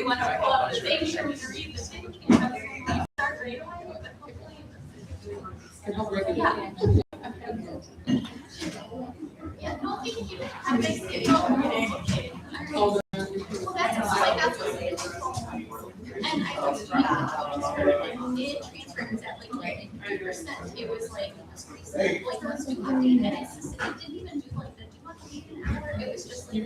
we want to pull up the thing, sure we can read the thing. We start right away, but hopefully. Yeah, no, thank you. I'm Thanksgiving. Well, that's like, that's what it is. And I was, it transfers at like 90%. It was like, let's do 15 minutes. It didn't even do like the, do you want to leave an hour? It was just like,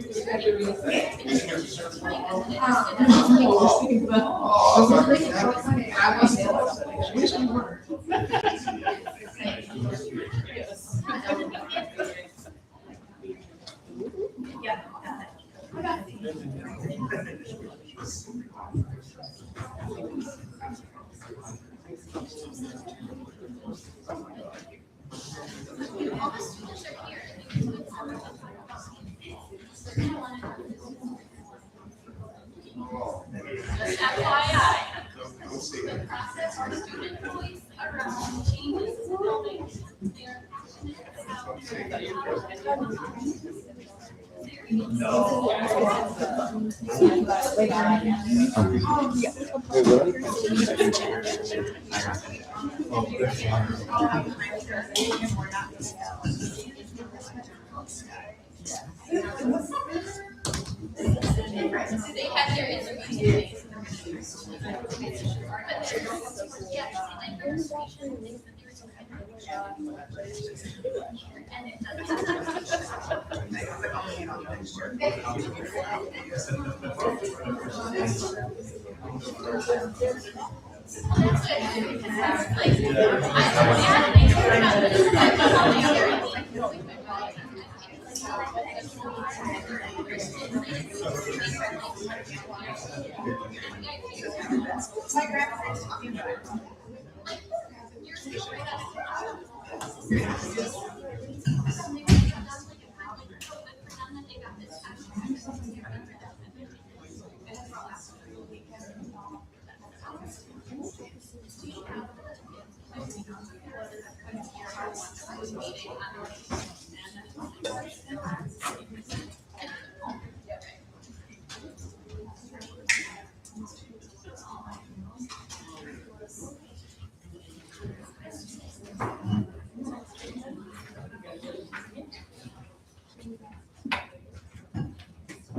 yeah. All the students are here. Just FYI, the process for student voice around changes in the building. They are passionate they had their interview.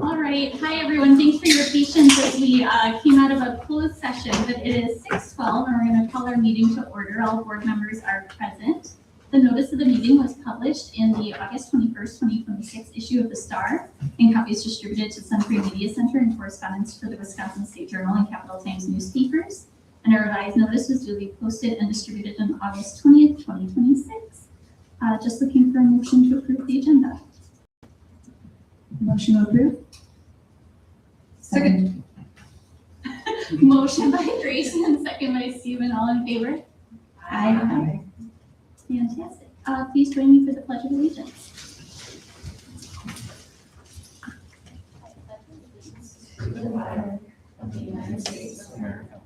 All right. Hi, everyone. Thanks for your patience as we came out of a closed session, but it is 6:12 and we're going to call our meeting to order. All board members are present. The notice of the meeting was published in the August 21st, 2026 issue of the Star, and copies distributed to Sun Prairie Media Center and correspondence for the Wisconsin State Journal and Capital Times newspapers. And a revised notice was duly posted and distributed on August 20th, 2026. Just looking for a motion to approve the agenda. Motion to approve. Second. Motion by Grayson and second by Stephen. All in favor? Aye. Fantastic. Please join me for the Pledge of Allegiance. To the flag of the United States of America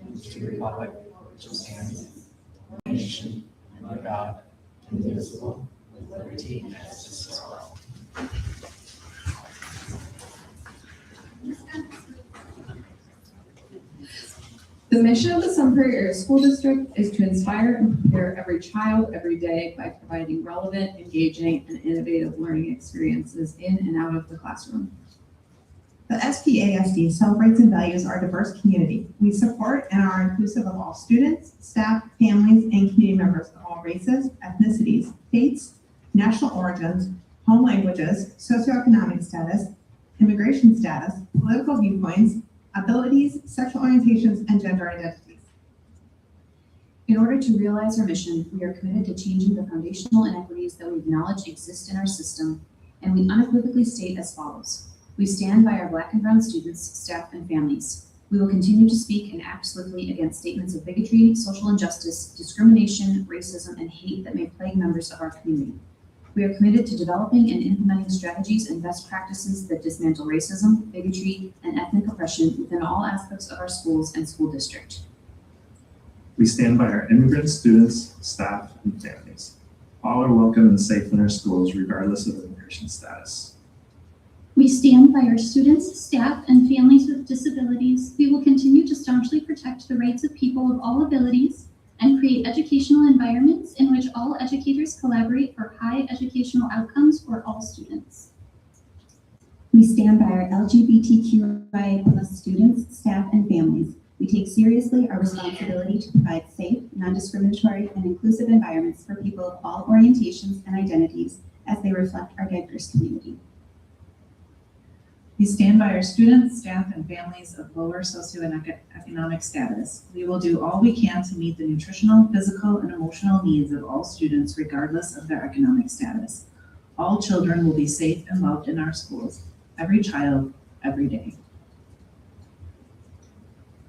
and to the republic which stands one nation under God, indivisible, with liberty and justice for all. The mission of the Sun Prairie Area School District is to inspire and prepare every child every day by providing relevant, engaging, and innovative learning experiences in and out of the classroom. The SPASD celebrates and values our diverse community. We support and are inclusive of all students, staff, families, and community members of all races, ethnicities, faiths, national origins, home languages, socioeconomic status, immigration status, political viewpoints, abilities, sexual orientations, and gender identities. In order to realize our mission, we are committed to changing the foundational inequities that we acknowledge exist in our system, and we unequivocally state as follows. We stand by our Black and brown students, staff, and families. We will continue to speak and act swiftly against statements of bigotry, social injustice, discrimination, racism, and hate that may plague members of our community. We are committed to developing and implementing strategies and best practices that dismantle racism, bigotry, and ethnic oppression within all aspects of our schools and school district. We stand by our immigrant students, staff, and families. All are welcome and safe in our schools, regardless of immigration status. We stand by our students, staff, and families with disabilities respect the rights of people of all abilities, and create educational environments in which all educators collaborate for high educational outcomes for all students. We stand by our LGBTQIA+ students, staff, and families. We take seriously our responsibility to provide safe, non-discriminatory, and inclusive environments for people of all orientations and identities as they reflect our diverse community. We stand by our students, staff, and families of lower socioeconomic status. We will do all we can to meet the nutritional, physical, and emotional needs of all students regardless of their economic status. All children will be safe and loved in our schools. Every child, every day.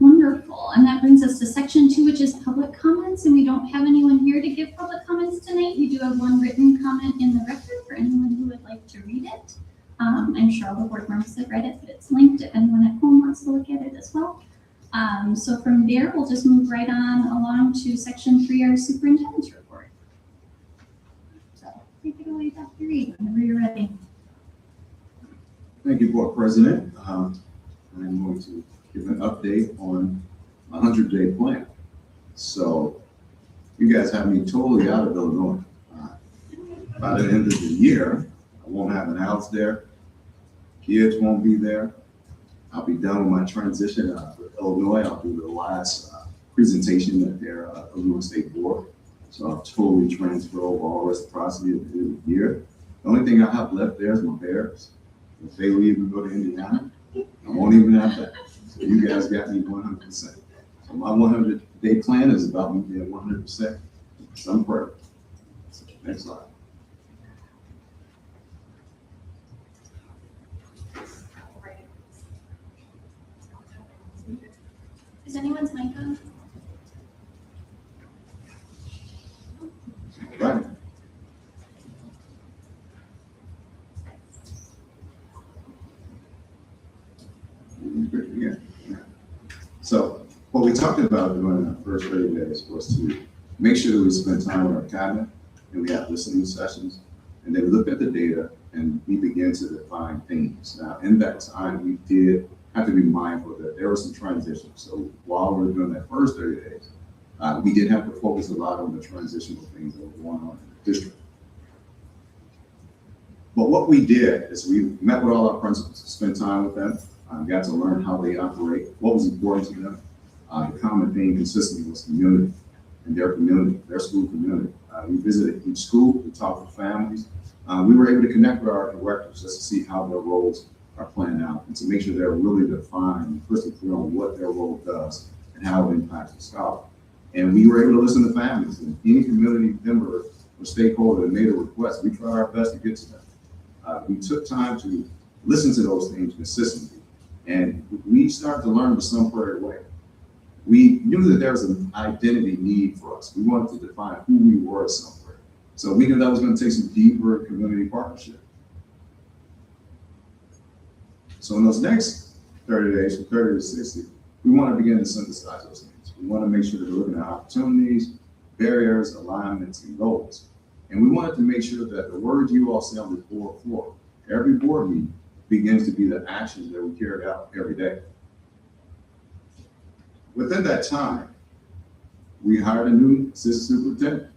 Wonderful. And that brings us to section 2, which is public comments. And we don't have anyone here to give public comments tonight. We do have one written comment in the record for anyone who would like to read it. I'm sure all the board members have read it, but it's linked if anyone at home wants to look at it as well. So from there, we'll just move right on along to section 3, our superintendent's report. So take it away, Dr. Reed, whenever you're ready. Thank you, Board President. I'm going to give an update on a 100-day plan. So you guys have me totally out of Illinois. By the end of the year, I won't have an house there. Kids won't be there. I'll be done with my transition for Illinois. I'll do the last presentation at their Illinois State Board. So I'll totally transfer over all reciprocity at the end of the year. The only thing I have left there is my Bears. If they leave and go to Indiana, I won't even have that. So you guys got me 100%. So my 100-day plan is about me being 100% some Prairie. Next slide. Is anyone's mic on? Right. Yeah. So what we talked about during the first 30 days was to make sure that we spend time with our cabinet and we have listening sessions, and then we looked at the data and we began to define themes. Now, in that time, we did have to be mindful that there was some transition. So while we were doing that first 30 days, we did have to focus a lot on the transitional things that were going on in the district. But what we did is we met with all our principals, spent time with them, got to learn how they operate, what was important to them. The common theme consistently was community and their community, their school community. We visited each school, we talked to families. We were able to connect with our directors just to see how their roles are planned out and to make sure they're really defined and crystal clear on what their role does and how it impacts the scholar. And we were able to listen to families, and any community member or stakeholder that made a request, we tried our best to get to them. We took time to listen to those things consistently, and we started to learn the Sun Prairie way. We knew that there was an identity need for us. We wanted to define who we were as Sun Prairie. So we knew that was going to take some deeper community partnership. So in those next 30 days, from 30 to 60, we want to begin to synthesize those things. We want to make sure that we're looking at opportunities, barriers, alignments, and goals. And we wanted to make sure that the words you all say on the board floor, every board meeting, begins to be the actions that we carry out every day. Within that time, we hired a new assistant superintendent,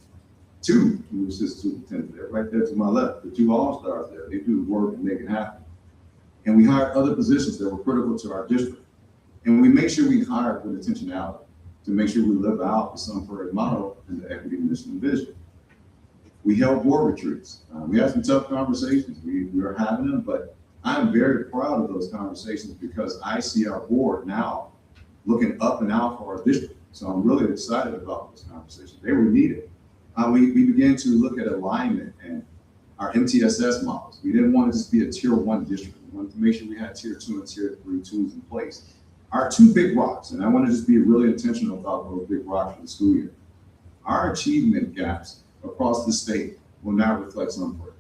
2 new assistant superintendents. They're right there to my left, the 2 all-stars there. They do the work and make it happen. And we hired other positions that were critical to our district. And we made sure we hired with intentionality to make sure we live out the Sun Prairie model and the equity, mission, and vision. We held board retreats. We had some tough conversations. We were having them, but I'm very proud of those conversations because I see our board now looking up and out for our district. So I'm really excited about those conversations. They were needed. We began to look at alignment and our MTSS models. We didn't want to just be a tier 1 district. We wanted to make sure we had tier 2 and tier 3 tools in place. Our 2 big rocks, and I want to just be really intentional about those big rocks for the school year. Our achievement gaps across the state will not reflect Sun Prairie.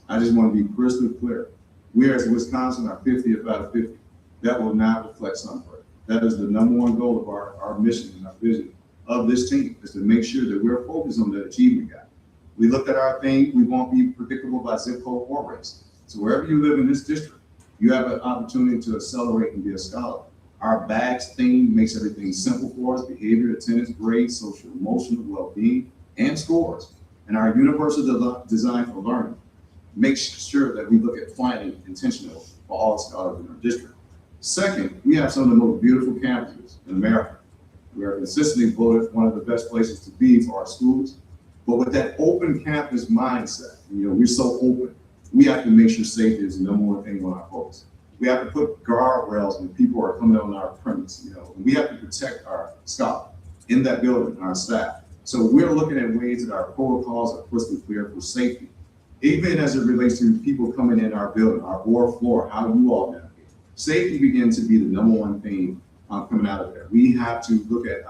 I just want to be crystal clear. We as Wisconsin are 50th out of 50. That will not reflect Sun Prairie. That is the #1 goal of our mission and our vision of this team, is to make sure that we're focused on the achievement gap. We looked at our thing, we won't be predictable by zip code or race. So wherever you live in this district, you have an opportunity to accelerate and be a scholar. Our bags theme makes everything simple for us: behavior, attendance, grades, social, emotional well-being, and scores. And our universal design for learning makes sure that we look at planning intentional for all scholars in our district. Second, we have some of the most beautiful campuses in America. We are consistently voted one of the best places to be for our schools. But with that open campus mindset, we're so open, we have to make sure safety is the number one thing on our focus. We have to put guardrails when people are coming on our premise. We have to protect our staff in that building, our staff. So we're looking at ways that our protocols are crystal clear for safety, even as it relates to people coming in our building, our board floor, how you all navigate. Safety begins to be the number one thing coming out of there. We have to look at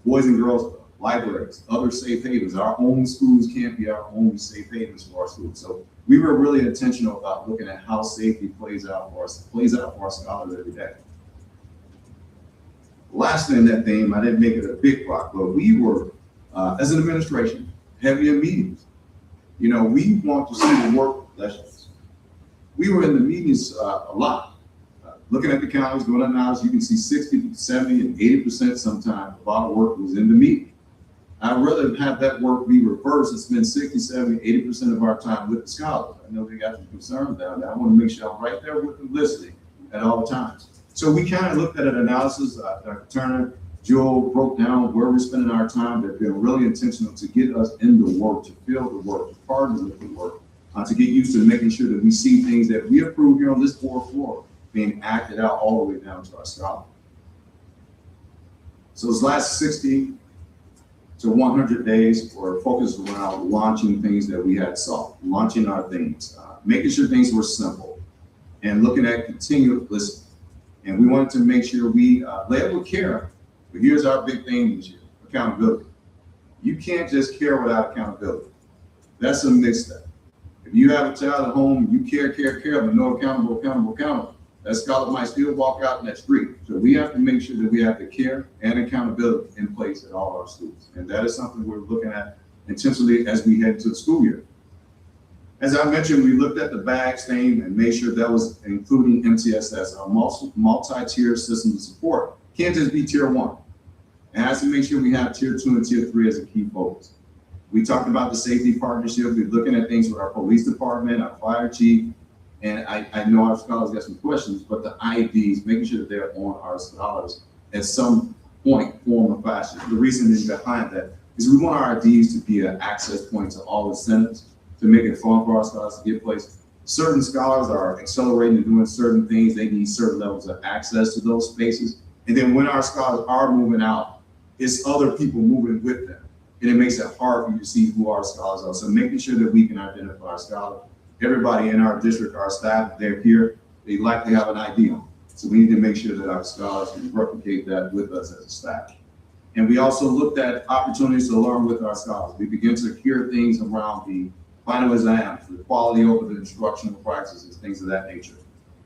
boys and girls club, libraries, other safe havens. Our own schools can't be our only safe havens for our schools. So we were really intentional about looking at how safety plays out for our scholars every day. Lastly, in that theme, I didn't make it a big rock, but we were, as an administration, heavy in meetings. We want to see the work lessons. We were in the meetings a lot. Looking at the counties, going analysis, you can see 60, 70, and 80% sometimes of our work was in the meeting. I'd rather have that work be reversed and spend 60, 70, 80% of our time with the scholars. I know they got some concerns down there. I want to make sure I'm right there with them listening at all times. So we kind of looked at an analysis. Dr. Turner, Joel broke down where we're spending our time. They've been really intentional to get us in the work, to feel the work, to partner with the work, to get used to making sure that we see things that we approve here on this board floor being acted out all the way down to our scholars. So this last 60 to 100 days were focused around launching things that we had solved, launching our things, making sure things were simple, and looking at continued listening. And we wanted to make sure we led with care. But here's our big thing this year: accountability. You can't just care without accountability. That's a misstep. If you have a child at home, you care, but no accountable, that scholar might still walk out in that street. So we have to make sure that we have the care and accountability in place at all our schools. And that is something we're looking at intentionally as we head into the school year. As I mentioned, we looked at the bags thing and made sure that was including MTSS, our multi-tier system of support. Can't just be tier 1. It has to make sure we have tier 2 and tier 3 as a key focus. We talked about the safety partnership. We're looking at things with our police department, our fire chief, and I know our scholars got some questions, but the IDs, making sure that they're on our scholars at some point, form, or fashion. The reason behind that is we want our IDs to be an access point to all the centers, to make it fun for our scholars to get placed. Certain scholars are accelerating and doing certain things. They need certain levels of access to those spaces. And then when our scholars are moving out, it's other people moving with them. And it makes it hard for you to see who our scholars are. So making sure that we can identify our scholars. Everybody in our district, our staff, they're here, they likely have an ID on. So we need to make sure that our scholars can replicate that with us as a staff. And we also looked at opportunities to learn with our scholars. We begin to hear things around the final exams, the quality over the instructional practices, things of that nature.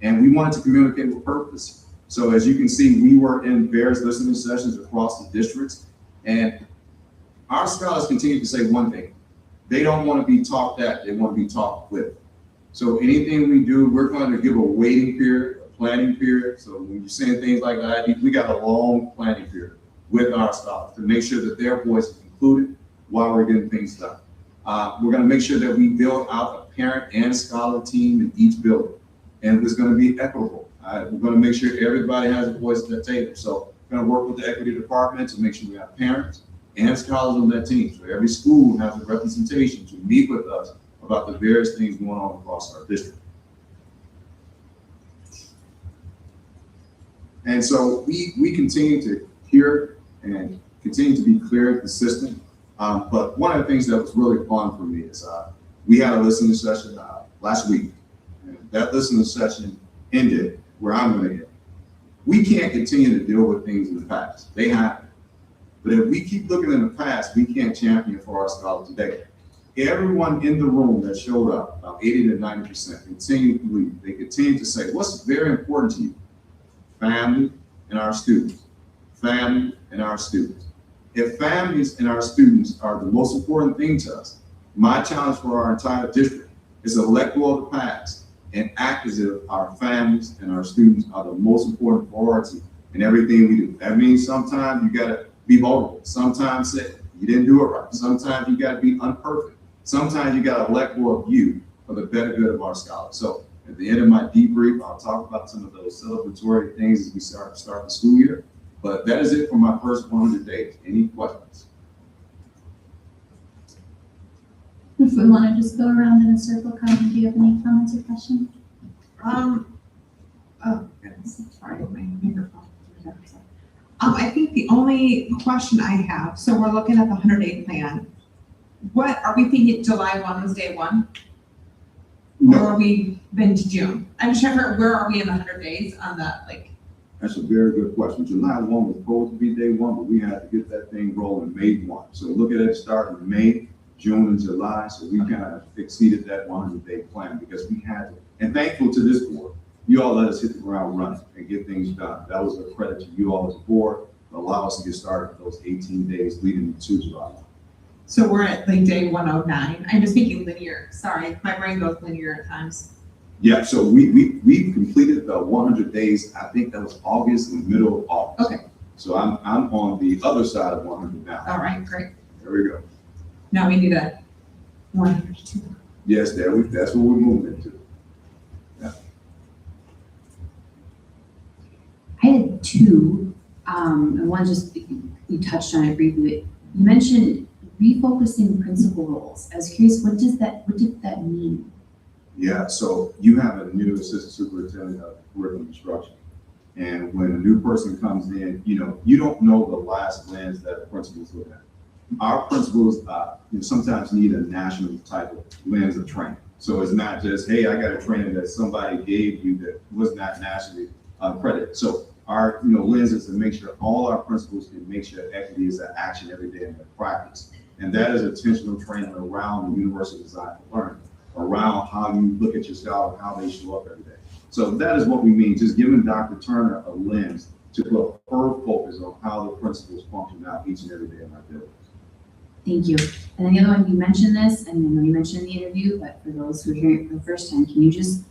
And we wanted to communicate with purpose. So as you can see, we were in various listening sessions across the districts, and our scholars continue to say one thing: they don't want to be talked at, they want to be talked with. So anything we do, we're going to give a waiting period, a planning period. So when you're saying things like that, we got a long planning period with our scholars to make sure that their voice is included while we're getting things done. We're going to make sure that we build out a parent and scholar team in each building, and it's going to be equitable. We're going to make sure everybody has a voice at the table. So we're going to work with the equity department to make sure we have parents and scholars on that team. So every school has a representation to meet with us about the various things going on across our district. And so we continue to hear and continue to be clear and consistent. But one of the things that was really fun for me is we had a listening session last week. And that listening session ended where I'm going to end. We can't continue to deal with things in the past. They happen. But if we keep looking in the past, we can't champion for our scholars today. Everyone in the room that showed up, about 80 to 90%, continue to believe. They continue to say, what's very important to you? Family and our students. Family and our students. If families and our students are the most important thing to us, my challenge for our entire district is to let go of the past and act as if our families and our students are the most important priority in everything we do. That means sometimes you gotta be vulnerable. Sometimes say you didn't do it right. Sometimes you gotta be unperfect. Sometimes you gotta let go of you for the better good of our scholars. So at the end of my debrief, I'll talk about some of those celebratory things as we start the school year. But that is it for my first 100 days. Any questions? If we want to just go around in a circle, Carmen, do you have any comments or questions? Oh, goodness, sorry, my microphone. I think the only question I have, so we're looking at the 100-day plan. What, are we thinking July 1 was day 1? No. Or are we been to June? I'm just trying to figure, where are we in the 100 days on that, like? That's a very good question. July 1 was supposed to be day 1, but we had to get that thing rolling May 1. So look at it starting in May, June, and July. So we kind of exceeded that 100-day plan because we had to. And thankful to this board, you all let us hit the ground running and get things done. That was a credit to you all as a board to allow us to get started for those 18 days leading to July. So we're at like day 109. I'm just speaking linear. Sorry, my brain goes linear at times. Yeah, so we completed the 100 days. I think that was August, in the middle of August. Okay. So I'm on the other side of 100 now. All right, great. There we go. Now we need a 102. Yes, that's what we're moving into. I had two, and one just, you touched on it briefly. You mentioned refocusing principal roles. I was curious, what did that mean? Yeah, so you have a new assistant superintendent of curriculum instruction. And when a new person comes in, you don't know the last lens that the principals look at. Our principals sometimes need a national type of lens of training. So it's not just, hey, I got a training that somebody gave you that was not nationally accredited. So our lens is to make sure all our principals can make sure equity is an action every day in their practice. And that is intentional training around the University Design for Learning, around how you look at your scholar, how they show up every day. So that is what we mean, just giving Dr. Turner a lens to put her focus on how the principals function out each and every day in our buildings. Thank you. And then the other one, you mentioned this, and I know you mentioned in the interview, but for those who are hearing it for the first time, can you just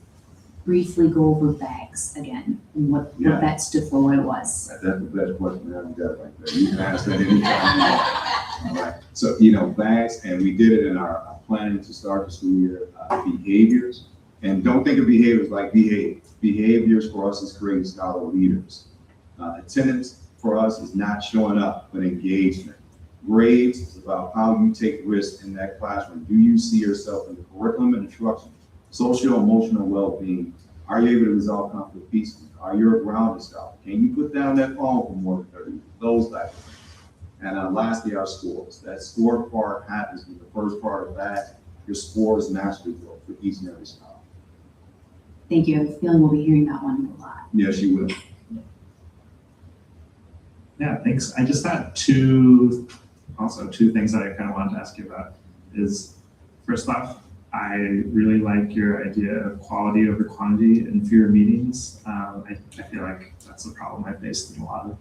briefly go over bags again and what that stood for, what it was? That's the best question I haven't got right there. You can ask that anytime. All right. So, bags, and we did it in our planning to start the school year, behaviors. And don't think of behaviors like behave. Behaviors for us is creating scholar leaders. Attendance for us is not showing up, but engagement. Grades is about how you take risks in that classroom. Do you see yourself in the curriculum and instruction? Social emotional well-being. Are you able to resolve conflict peacefully? Are you a grounded scholar? Can you put down that phone for more than 30 minutes? Those types of things. And lastly, our scores. That score part happens with the first part of that. Your scores naturally grow for each and every scholar. Thank you. I have a feeling we'll be hearing that one a lot. Yes, you will. Yeah, thanks. I just had two things that I kind of wanted to ask you about. Is first off, I really like your idea of quality over quantity in fewer meetings. I feel like that's a problem I faced in a lot of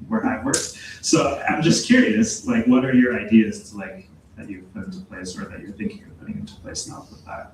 where I've worked. So I'm just curious, what are your ideas to that you've put into place or that you're thinking of putting into place now with that?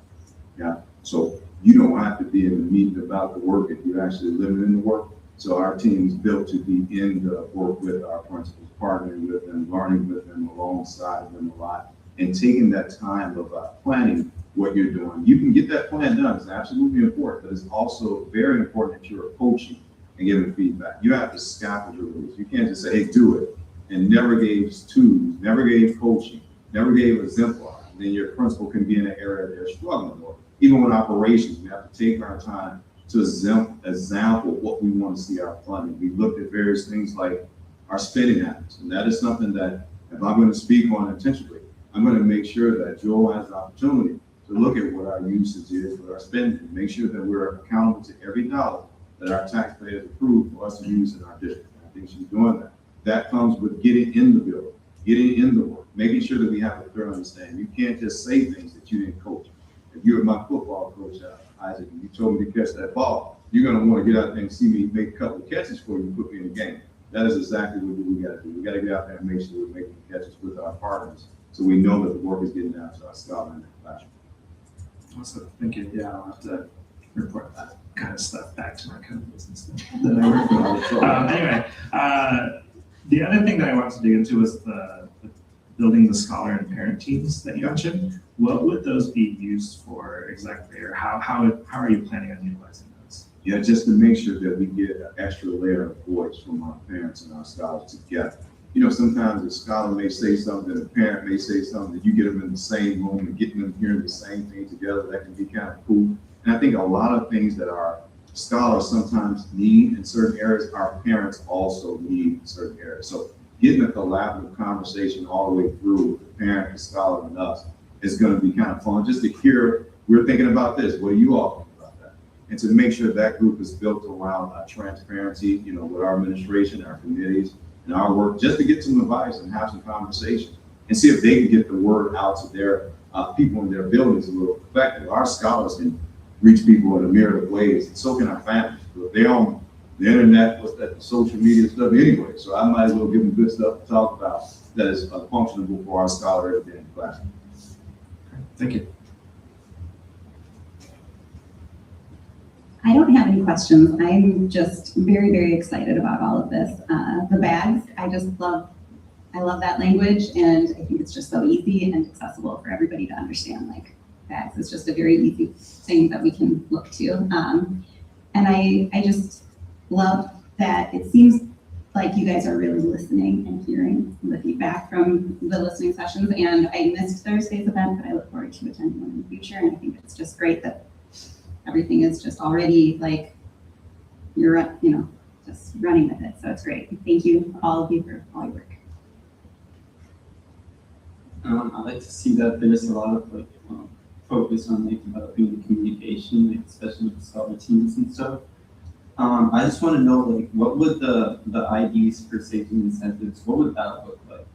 Yeah. So you don't have to be in the meeting about the work if you're actually living in the work. So our team is built to be in the work with our principals, partnering with them, learning with them, alongside them a lot, and taking that time of planning what you're doing. You can get that plan done. It's absolutely important, but it's also very important that you're coaching and giving feedback. You have to scaffold your rules. You can't just say, hey, do it, and never gave tools, never gave coaching, never gave exemplar. And then your principal can be in an area they're struggling with. Even with operations, we have to take our time to example what we want to see our funding. We looked at various things like our spending habits, and that is something that if I'm going to speak on intentionally, I'm going to make sure that Joel has the opportunity to look at what our usage is with our spending, make sure that we're accountable to every dollar that our taxpayers approve for us to use in our district. I think she's doing that. That comes with getting in the building, getting in the work, making sure that we have a thorough understanding. You can't just say things that you didn't coach. If you were my football coach, Isaac, and you told me to catch that ball, you're going to want to get out there and see me make a couple of catches for you and put me in the game. That is exactly what we got to do. We got to get out there and make sure we're making catches with our partners so we know that the work is getting down to our scholar in the classroom. Awesome. Thank you. Yeah, I'll have to report that kind of stuff back to my companies and stuff that I work with. Anyway, the other thing that I wanted to dig into was the building the scholar and parent teams that you mentioned. What would those be used for exactly, or how are you planning on utilizing those? Yeah, just to make sure that we get an extra layer of voice from our parents and our scholars together. You know, sometimes a scholar may say something, a parent may say something, that you get them in the same room and getting them hearing the same thing together, that can be kind of cool. And I think a lot of things that our scholars sometimes need in certain areas, our parents also need in certain areas. So getting a collaborative conversation all the way through with the parent, the scholar, and us is going to be kind of fun, just to hear, we're thinking about this, what do you all think about that? And to make sure that group is built around transparency, you know, with our administration, our committees, and our work, just to get some advice and have some conversation and see if they can get the word out to their people in their buildings a little effective. Our scholars can reach people in a myriad of ways, and so can our families. But they're on the internet, what's that, the social media stuff anyway, so I might as well give them good stuff to talk about that is functionable for our scholar every day in the classroom. Thank you. I don't have any questions. I'm just very, very excited about all of this. The bags, I love that language, and I think it's just so easy and accessible for everybody to understand. Like, bags is just a very easy thing that we can look to. And I just love that it seems like you guys are really listening and hearing the feedback from the listening sessions. And I missed Thursday's event, but I look forward to attending one in the future. And I think it's just great that everything is just already like, you're, you know, just running with it. So it's great. Thank you, all of you, for all your work. I like to see that there's a lot of like focus on like developing the communication, like especially with the scholar teams and stuff. I just want to know, like, what would the IDs for safety incentives, what would that look like?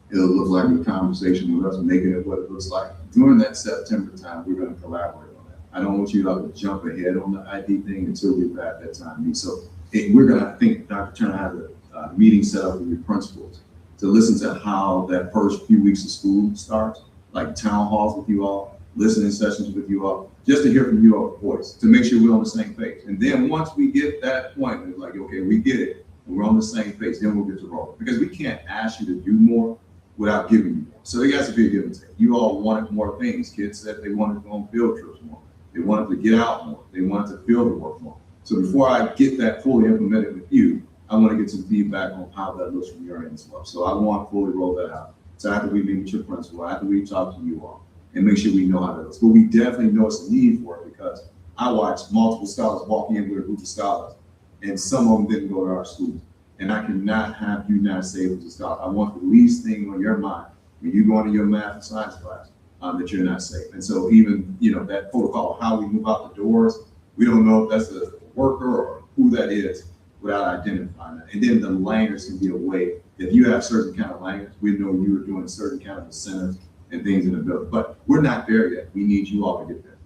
It'll look like a conversation with us, making it what it looks like. During that September time, we're going to collaborate on that. I don't want you to jump ahead on the ID thing until we've had that time. So we're going to, I think Dr. Turner has a meeting set up with your principals to listen to how that first few weeks of school starts, like town halls with you all, listening sessions with you all, just to hear from you all voice, to make sure we're on the same page. And then once we get that point, it's like, okay, we get it, and we're on the same page, then we'll get to roll. Because we can't ask you to do more without giving you more. So there has to be a give and take. You all wanted more things. Kids said they wanted to go on field trips more. They wanted to get out more. They wanted to feel the work more. So before I get that fully implemented with you, I want to get some feedback on how that looks from your end as well. So I want to fully roll that out. So after we meet with your principal, after we talk to you all, and make sure we know how that looks. But we definitely know it's a need for it, because I watched multiple scholars walk in with a group of scholars, and some of them didn't go to our schools. And I cannot have you not say it was a scholar. I want the least thing on your mind when you go into your math and science class, that you're not safe. And so even, you know, that protocol, how we move out the doors, we don't know if that's a worker or who that is without identifying that. And then the language can be a way, if you have certain kind of language, we know you are doing certain kind of incentives and things in the building. But we're not there yet. We need you all to get there.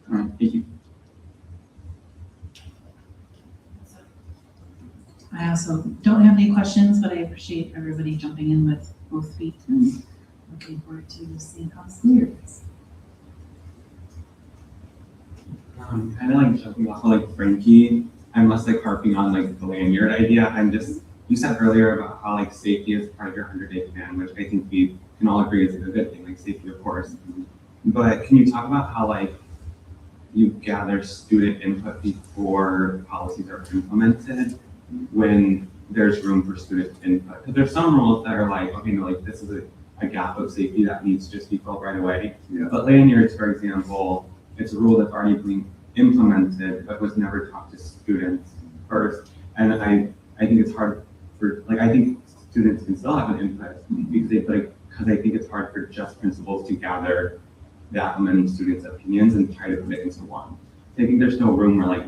All right, thank you. I also don't have any questions, but I appreciate everybody jumping in with both feet and looking forward to seeing how the school year goes. Kind of like jumping off of like Frankie, I'm less like harping on like the lanyard idea. You said earlier about how like safety is part of your 100-day plan, which I think we can all agree is a good thing, like safety, of course. But can you talk about how like you gather student input before policies are implemented when there's room for student input? Because there's some rules that are like, okay, no, like this is a gap of safety that needs to just be filled right away. Yeah. But lanyards, for example, it's a rule that's already being implemented but was never taught to students first. And I think it's hard for, like, I think students can still have an input because I think it's hard for just principals to gather that many students' opinions and try to put it into one. I think there's no room where like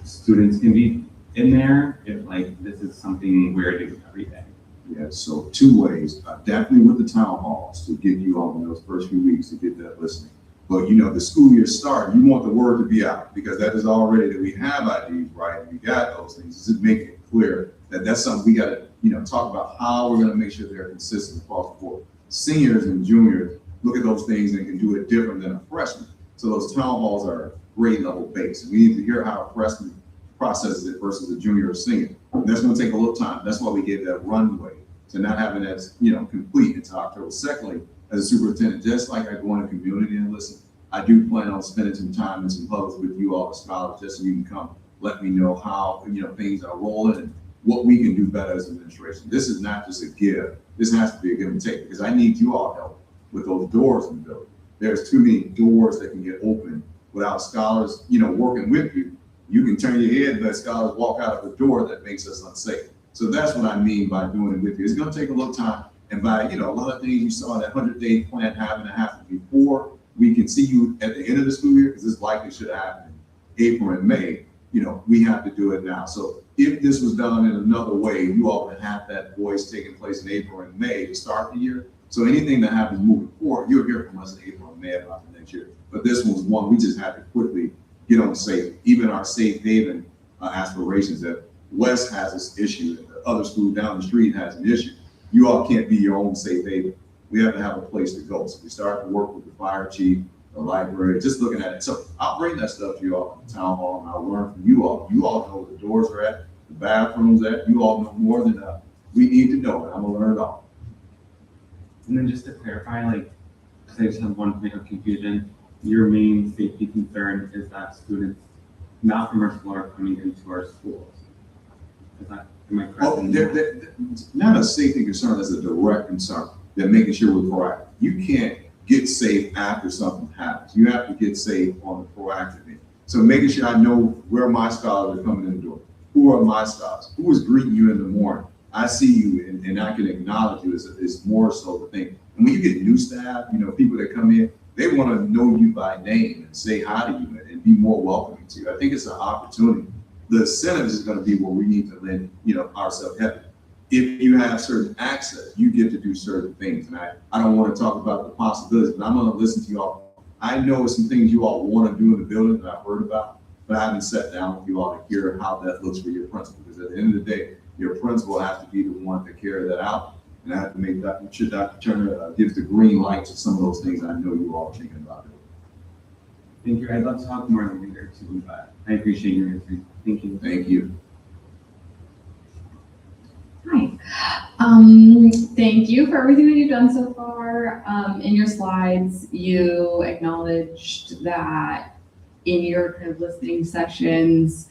students can be in there if like this is something we're doing every day. Yeah, so two ways, definitely with the town halls to get you all in those first few weeks to get that listening. But you know, the school year start, you want the word to be out because that is already that we have IDs, right? And we got those things. Just making it clear that that's something we got to, you know, talk about how we're going to make sure they're consistent across the board. Seniors and juniors look at those things and can do it different than a freshman. So those town halls are grade level base. We need to hear how a freshman processes it versus a junior or senior. And that's gonna take a little time. That's why we gave that runway to not having that, complete until October. Secondly, as a superintendent, just like I go in a community and listen, I do plan on spending some time and some hugs with you all, the scholars, just so you can come let me know how, things are rolling and what we can do better as administration. This is not just a give. This has to be a give and take, because I need you all help with those doors in the building. There's too many doors that can get open without scholars, working with you. You can turn your head and let scholars walk out of a door that makes us unsafe. So that's what I mean by doing it with you. It's gonna take a little time, and by, a lot of things you saw in that 100-day plan having to happen before we can see you at the end of the school year, because this likely should happen in April and May. We have to do it now. So if this was done in another way, you all would have that voice taking place in April and May to start the year. So anything that happens moving forward, you'll hear from us in April and May about the next year. But this one's one we just had to quickly get on safe. Even our safe haven aspirations, that West has this issue, and the other school down the street has an issue. You all can't be your own safe haven. We have to have a place to go. So we start to work with the fire chief, the library, just looking at it. So I'll bring that stuff to you all in the town hall, and I'll learn from you all. You all know where the doors are at, the bathrooms at. You all know more than we need to know, and I'm gonna learn it all. And then just to clarify, because I just have one point of confusion, your main safety concern is that students not from our school are coming into our schools. Am I correct? Oh, they're not a safety concern, it's a direct concern. They're making sure we're proactive. You can't get safe after something happens. You have to get safe on the proactive end. So making sure I know where my scholars are coming in the door. Who are my scholars? Who is greeting you in the morning? I see you and I can acknowledge you is more so the thing. And when you get new staff, people that come in, they want to know you by name and say hi to you and be more welcoming to you. I think it's an opportunity. The incentives is going to be where we need to lend, ourselves heavy. If you have certain access, you get to do certain things. And I don't want to talk about the possibilities, but I'm going to listen to you all. I know some things you all want to do in the building that I've heard about, but I haven't sat down with you all to hear how that looks for your principal. Because at the end of the day, your principal has to be the one to carry that out. And I have to make sure Dr. Turner gives the green light to some of those things I know you all are thinking about doing. Thank you. I'd love to talk more later too, but I appreciate your answer. Thank you. Thank you. Hi. Thank you for everything that you've done so far. In your slides, you acknowledged that in your kind of listening sessions,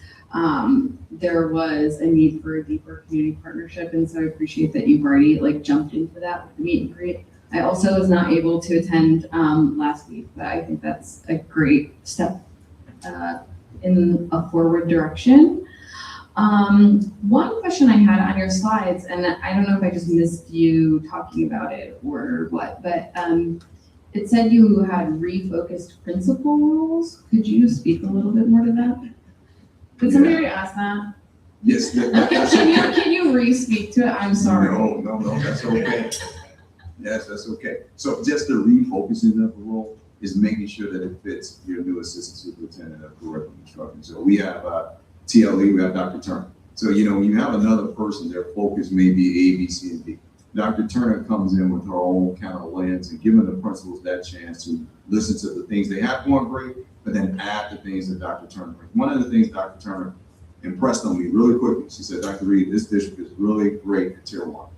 there was a need for a deeper community partnership. And so I appreciate that you've already jumped into that with the meet and greet. I also was not able to attend last week, but I think that's a great step in a forward direction. One question I had on your slides, and I don't know if I just missed you talking about it or what, but it said you had refocused principal roles. Could you speak a little bit more to that? Did somebody already ask that? Yes. Can you re-speak to it? I'm sorry. No, that's okay. Yes, that's okay. So just the refocusing of the role is making sure that it fits your new assistant superintendent of curriculum instruction. So we have TLE, we have Dr. Turner. So, when you have another person, their focus may be A, B, C, and D. Dr. Turner comes in with her own kind of lens and giving the principals that chance to listen to the things they have going great, but then add the things that Dr. Turner brings. One of the things Dr. Turner impressed on me really quickly, she said, Dr. Reed, this district is really great at Tier 1.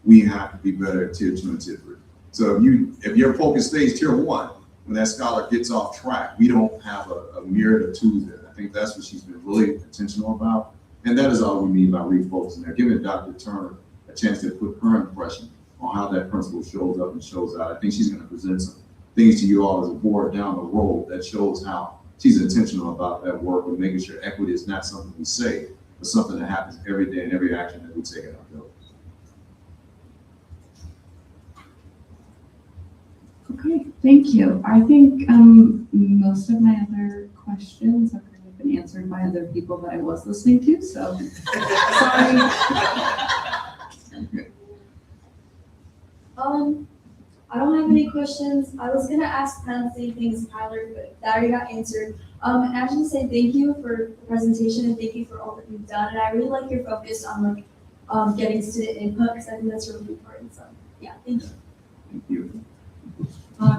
We have to be better at Tier 2 and Tier 3. So if your focus stays Tier 1, when that scholar gets off track, we don't have a myriad of tools there. I think that's what she's been really intentional about. And that is all we mean by refocusing there, giving Dr. Turner a chance to put her impression on how that principal shows up and shows out. I think she's going to present some things to you all as a board down the road that shows how she's intentional about that work and making sure equity is not something we say, but something that happens every day in every action that we take in our buildings. Okay, thank you. I think most of my other questions have kind of been answered by other people that I was listening to, so sorry. I don't have any questions. I was gonna ask kind of the same things Tyler, but that already got answered. And I just want to say thank you for the presentation and thank you for all that you've done. And I really like your focus on getting student input because I think that's a really important. So yeah, thank you. Thank you.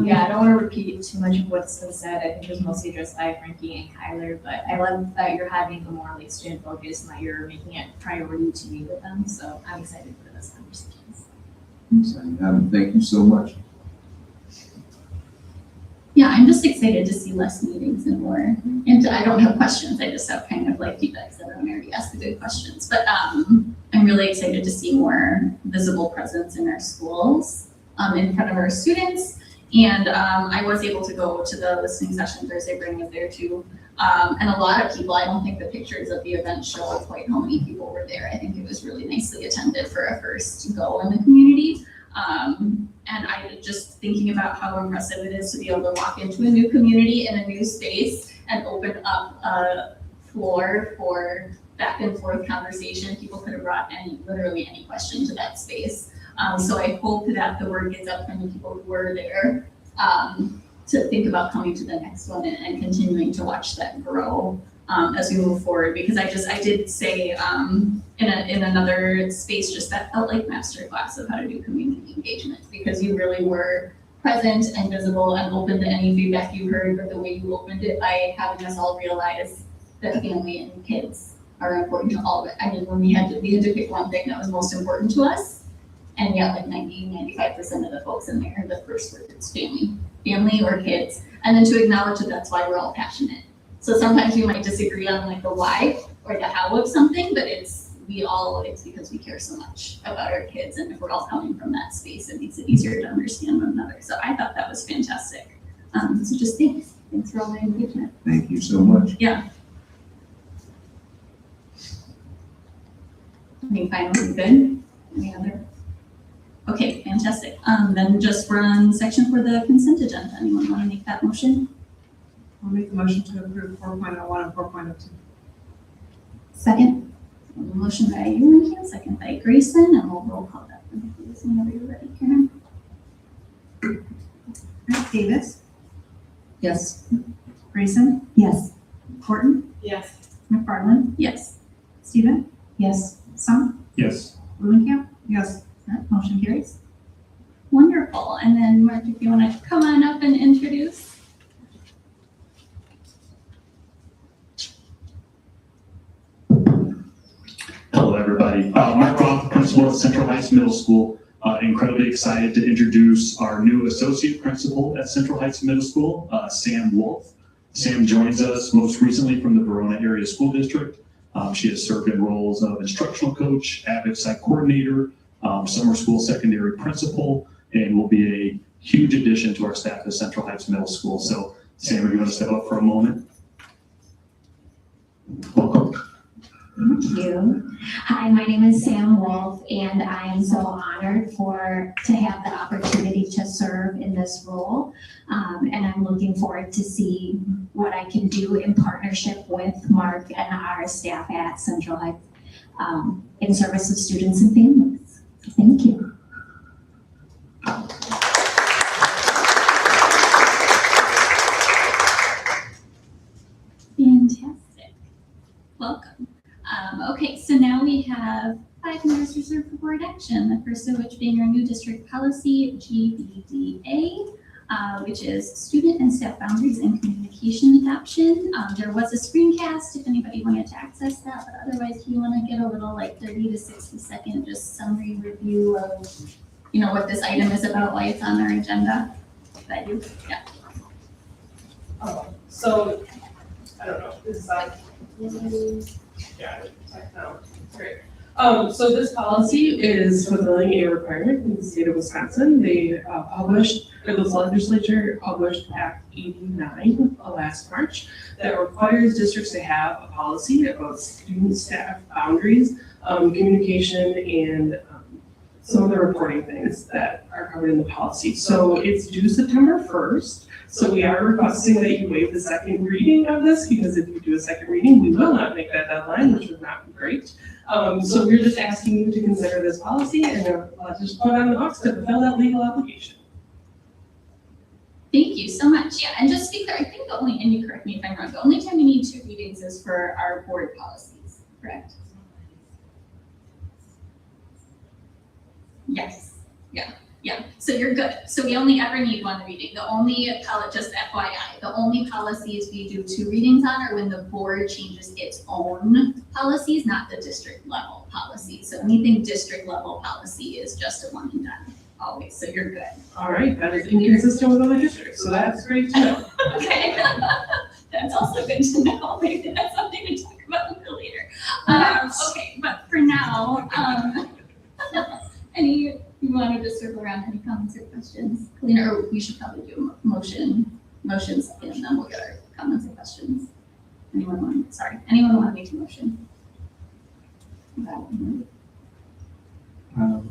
Yeah, I don't want to repeat too much of what's been said. I think it was mostly addressed by Frankie and Kyler, but I love that you're having a more like student focus and that you're making it priority to meet with them. So I'm excited for those conversations. Thank you so much. Yeah, I'm just excited to see less meetings and more. And I don't have questions. I just have kind of like feedback that everyone already asked the good questions. But I'm really excited to see more visible presence in our schools, in front of our students. And I was able to go to the listening session Thursday, Brittany was there too. And a lot of people, I don't think the pictures of the event show quite how many people were there. I think it was really nicely attended for a first go in the community. And I just thinking about how impressive it is to be able to walk into a new community in a new space and open up a floor for back and forth conversation. People could have brought literally any question to that space. So I hope that the word gets out from the people who were there to think about coming to the next one and continuing to watch that grow as we move forward. Because I did say in another space just that felt like masterclass of how to do community engagement, because you really were present and visible and open to any feedback you heard, but the way you opened it by having us all realize that family and kids are important to all of it. I mean, when we had to pick one thing that was most important to us, and yet like 95% of the folks in there, the first word is family or kids. And then to acknowledge that that's why we're all passionate. So sometimes we might disagree on like the why or the how of something, but it's because we care so much about our kids. And if we're all coming from that space, it makes it easier to understand one another. So I thought that was fantastic. So just thanks. Thanks for all the engagement. Thank you so much. Yeah. Any final good? Any other? Okay, fantastic. Then just run section for the consent agenda. Anyone want to make that motion? I'll make the motion to approve 4.01 and 4.02. Second? Motion by you, and second by Grayson, and we'll roll call that whenever you're ready, Karen. Right, Davis, Yes. Grayson, Yes. Horton, Yes. McFarland, Yes. Stephen, Yes. Sum, Yes. Rubenkamp. Yes. That motion carries. Wonderful. And then Mark, if you want to come on up and introduce. Hello, everybody. Mark Roth, principal at Central Heights Middle School. Incredibly excited to introduce our new associate principal at Central Heights Middle School, Sam Wolf. Sam joins us most recently from the Verona Area School District. She has served in roles of instructional coach, AVIC site coordinator, summer school secondary principal, and will be a huge addition to our staff at Central Heights Middle School. So Sam, if you want to step up for a moment. Welcome. Thank you. Hi, my name is Sam Wolf, and I am so honored to have the opportunity to serve in this role. And I'm looking forward to see what I can do in partnership with Mark and our staff at Central Heights in service of students and families. Thank you. Fantastic. Welcome. Okay, so now we have 5 minutes reserved for board action, the first of which being our new district policy, GBDA, which is student and staff boundaries and communication adoption. There was a screencast if anybody wanted to access that, but otherwise, if you want to get a little like 30 to 60 second just summary review of, what this item is about, why it's on our agenda. That you, yeah. So, I don't know, this is like, yeah, great. So this policy is fulfilling a requirement in the state of Wisconsin. They the legislature published Act 89 last March that requires districts to have a policy about student-staff boundaries, communication, and some of the reporting things that are covered in the policy. So it's due September 1st. So we are requesting that you waive the second reading of this, because if you do a second reading, we will not make that deadline, which would not be great. So we're just asking you to consider this policy and just put on the box to fulfill that legal obligation. Thank you so much. Yeah, and just to be clear, I think and you correct me if I'm wrong, the only time we need 2 readings is for our board policies, correct? Yes. Yeah. Yeah, so you're good. So we only ever need one reading. The only, just FYI, the only policies we do 2 readings on are when the board changes its own policies, not the district level policies. So anything district level policy is just a one and done, always, so you're good. All right, that is inconsistent with other districts, so that's great to know. Okay, that's also good to know. Maybe that's something to talk about a little later. Okay, but for now, you want to just circle around any comments or questions? Kalina, or we should probably do a motions, and then we'll get our comments and questions. Anyone want to make a motion?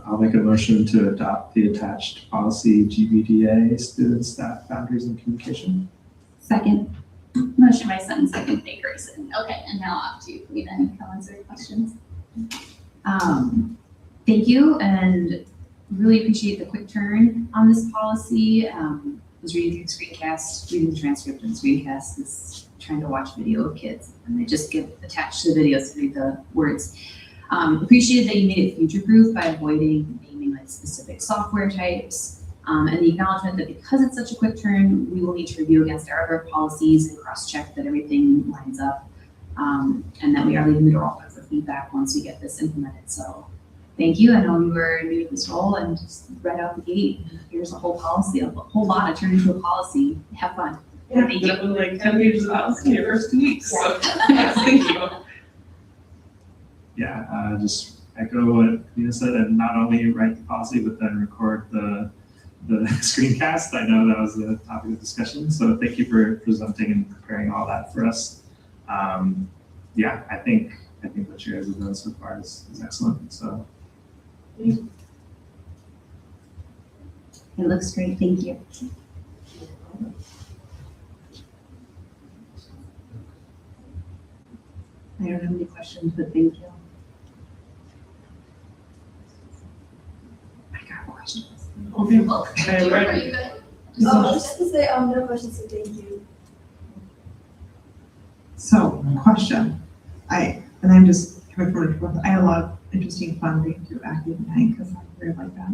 I'll make a motion to adopt the attached policy GBDA, student, staff, boundaries, and communication. Second. Motion by Sutton, second by Grayson. Okay, and now off to you. Kalina, any comments or questions? Thank you, and really appreciate the quick turn on this policy. Was reading through screencast, reading the transcript and screencast is trying to watch video of kids, and they just get attached to the videos to read the words. Appreciated that you made it future-proof by avoiding naming like specific software types, and the acknowledgement that because it's such a quick turn, we will need to review against our other policies and cross-check that everything lines up, and that we are leaving the door open for feedback once we get this implemented. So thank you. I know you were new to this role, and just right out the gate, here's a whole policy, a whole lot to turn into a policy. Have fun. Yeah, Thank you. that was like 10 pages of policy in your first 2 weeks, so yes, thank you. Yeah, just echo what Kalina said, and not only write the policy, but then record the screencast. I know that was a topic of discussion, so thank you for presenting and preparing all that for us. Yeah, I think what you guys have done so far is excellent, so. It looks great, thank you. I don't have any questions, but thank you. I got questions. Okay. Well, thank you. Are you good? Just to say, no questions, so thank you. So, question. I'm just coming from, I had a lot of interesting fun reading through Active Night because I really like that.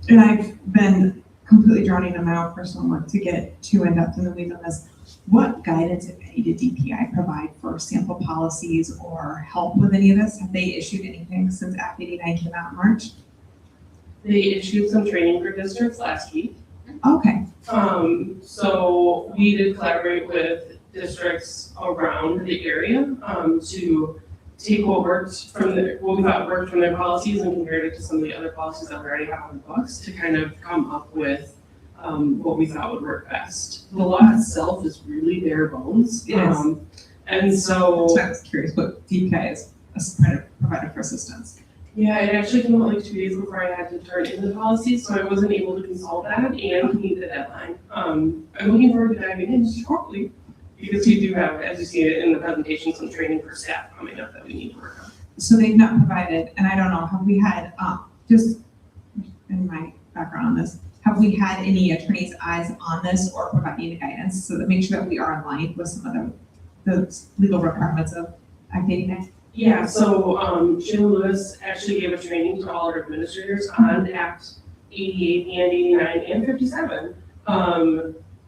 And I've been completely drowning in my own personal work to get too in-depth in the weeds on this. What guidance, if any, did DPI provide for sample policies or help with any of this? Have they issued anything since Act 89 came out in March? They issued some training for districts last week. Okay. So we did collaborate with districts around the area to take what worked from what we thought worked from their policies and compared it to some of the other policies that we already have on the books to kind of come up with what we thought would work best. The law itself is really bare bones. Yes. And so. That's why I was curious what DPI is provided for assistance. Yeah, it actually came out like 2 days before I had to turn in the policy, so I wasn't able to consult that and meet the deadline. I'm looking forward to diving in shortly because we do have, as you see it in the presentation, some training for staff coming up that we need to work on. So they've not provided, and I don't know, have we had, just in my background on this, have we had any attorneys' eyes on this or providing any guidance so that make sure that we are in line with some of the legal requirements of Act 89? Yeah, so Sheila Lewis actually gave a training to all our administrators on Act 88 and 89 and 57,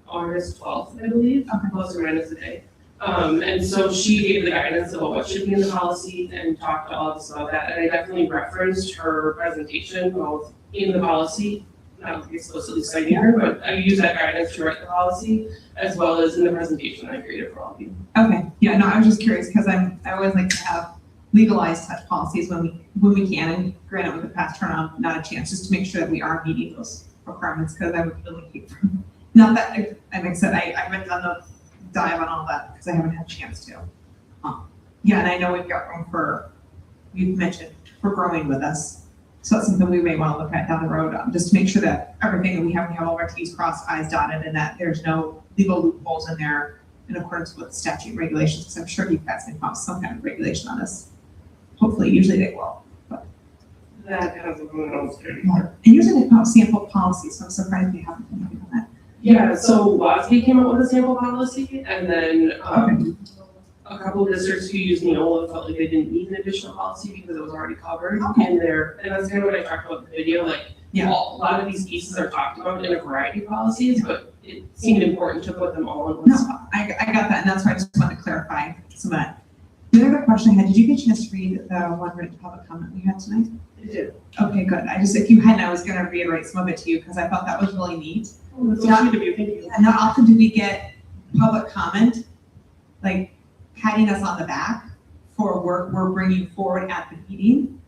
August 12th, I believe, plus or minus a day. And so she gave the guidance about what should be in the policy and talked to all of us about that. And I definitely referenced her presentation both in the policy, not explicitly citing her, but I used that guidance to write the policy as well as in the presentation I created for all of you. Okay, yeah, no, I was just curious because I always like to have legalized such policies when we can, and granted with the past turnaround, not a chance, just to make sure that we are meeting those requirements because I would really hate for, not that, like I said, I haven't done the dive on all that because I haven't had a chance to. Yeah, and I know we've got room for, you mentioned, for growing with us. So that's something we may want to look at down the road, just to make sure that everything that we have all of our T's crossed, I's dotted, and that there's no legal loopholes in there in accordance with statute and regulations, because I'm sure you guys can have some kind of regulation on this. Hopefully, usually they will. But that hasn't been announced yet. and usually they come out sample policies, so I'm surprised they haven't been doing that. Yeah, so WASB came up with a sample policy, and then a couple of districts who used Neola felt like they didn't need an additional policy because it was already covered in there. And that's kind of what I talked about in the video, like A lot of these pieces are talked about in a variety of policies, but it seemed important to put them all in one No, spot. I got that, and that's why I just wanted to clarify some of that. The other question I had, did you get a chance to read the one written public comment we had tonight? It did. Okay, good. If you hadn't, I was gonna reiterate some of it to you, because I thought that was really neat. Oh, that's so sweet of you, thank you. And not often do we get public comment, like patting us on the back for work we're bringing forward at the meeting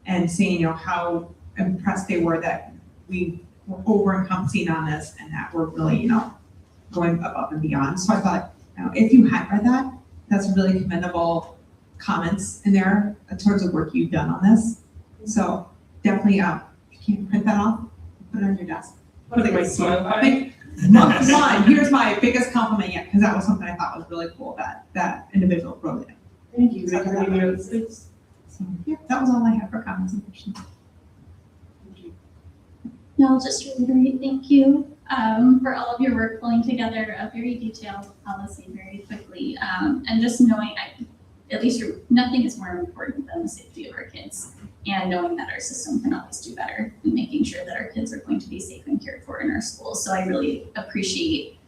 and saying, how impressed they were that we were over encompassing on this and that we're really, going above and beyond. So I thought, if you had read that, that's really commendable comments in there towards the work you've done on this. So definitely, if you can print that off, put it on your desk. What are my smile I think month one, here's my biggest compliment yet, because that was something I thought was really cool that individual wrote it. Thank you. Thank you for giving me those. So, yeah, that was all I had for comments and questions. No, I'll just reiterate, thank you for all of your work pulling together a very detailed policy very quickly. And just knowing, at least nothing is more important than the safety of our kids. And knowing that our system can always do better and making sure that our kids are going to be safe and cared for in our schools. So I really appreciate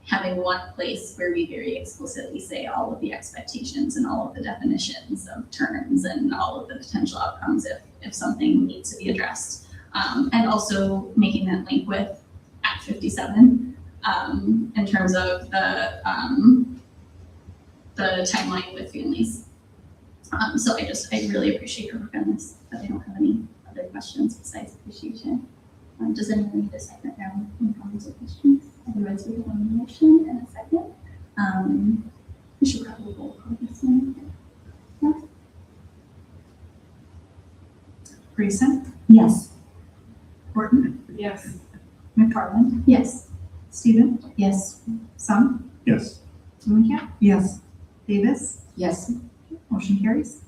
having one place where we very explicitly say all of the expectations and all of the definitions of terms and all of the potential outcomes if something needs to be addressed. And also making that link with Act 57 in terms of the timeline with families. So I really appreciate your work on this, but I don't have any other questions besides appreciation. Does anyone need a second round of comments or questions? Otherwise, we have one motion and a second. We should probably roll call this one. Yeah. Grayson, Yes. Horton, Yes. McFarland, Yes. Stephen, Yes. Sung, Yes. Fulenkamp. Yes. Davis, Yes. motion carries.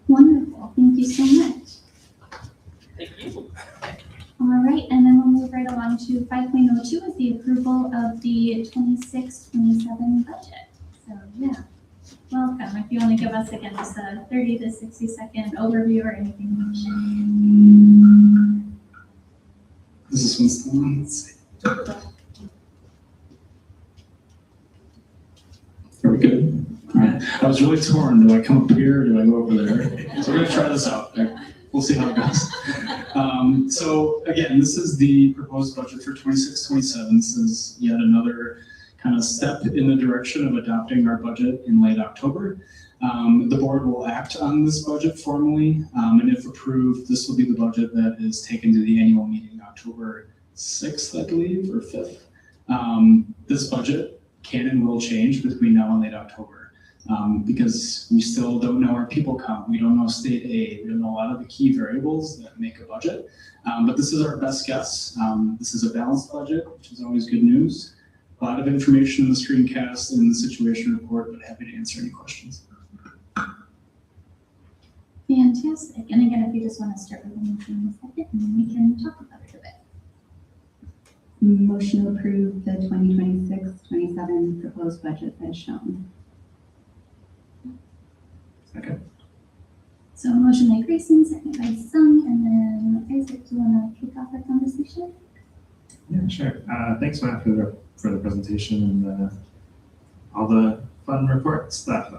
Wonderful. Thank you so much. Thank you. All right, and then we'll move right along to 5.02 is the approval of the 26-27 budget. So yeah, welcome. If you want to give us again just a 30 to 60 second overview or anything. This one's the one. Let's see. Are we good? All right. I was really torn. Do I come up here or do I go over there? So we're gonna try this out. We'll see how it goes. So again, this is the proposed budget for 26-27. This is yet another kind of step in the direction of adopting our budget in late October. The board will act on this budget formally, and if approved, this will be the budget that is taken to the annual meeting October 6th, I believe, or 5th. This budget can and will change between now and late October. Because we still don't know our people count, we don't know state aid, we don't know a lot of the key variables that make a budget. But this is our best guess. This is a balanced budget, which is always good news. A lot of information in the screencast and the situation report, but happy to answer any questions. Fantastic. And again, if you just want to start with a motion in a second, and then we can talk about it a bit. Motion to approve the 2026-27 proposed budget as shown. Okay. So motion by Grayson, second by Sung, and then Isaac, do you want to kick off our conversation? Yeah, sure. Thanks, Matt, for the presentation and all the fun report stuff.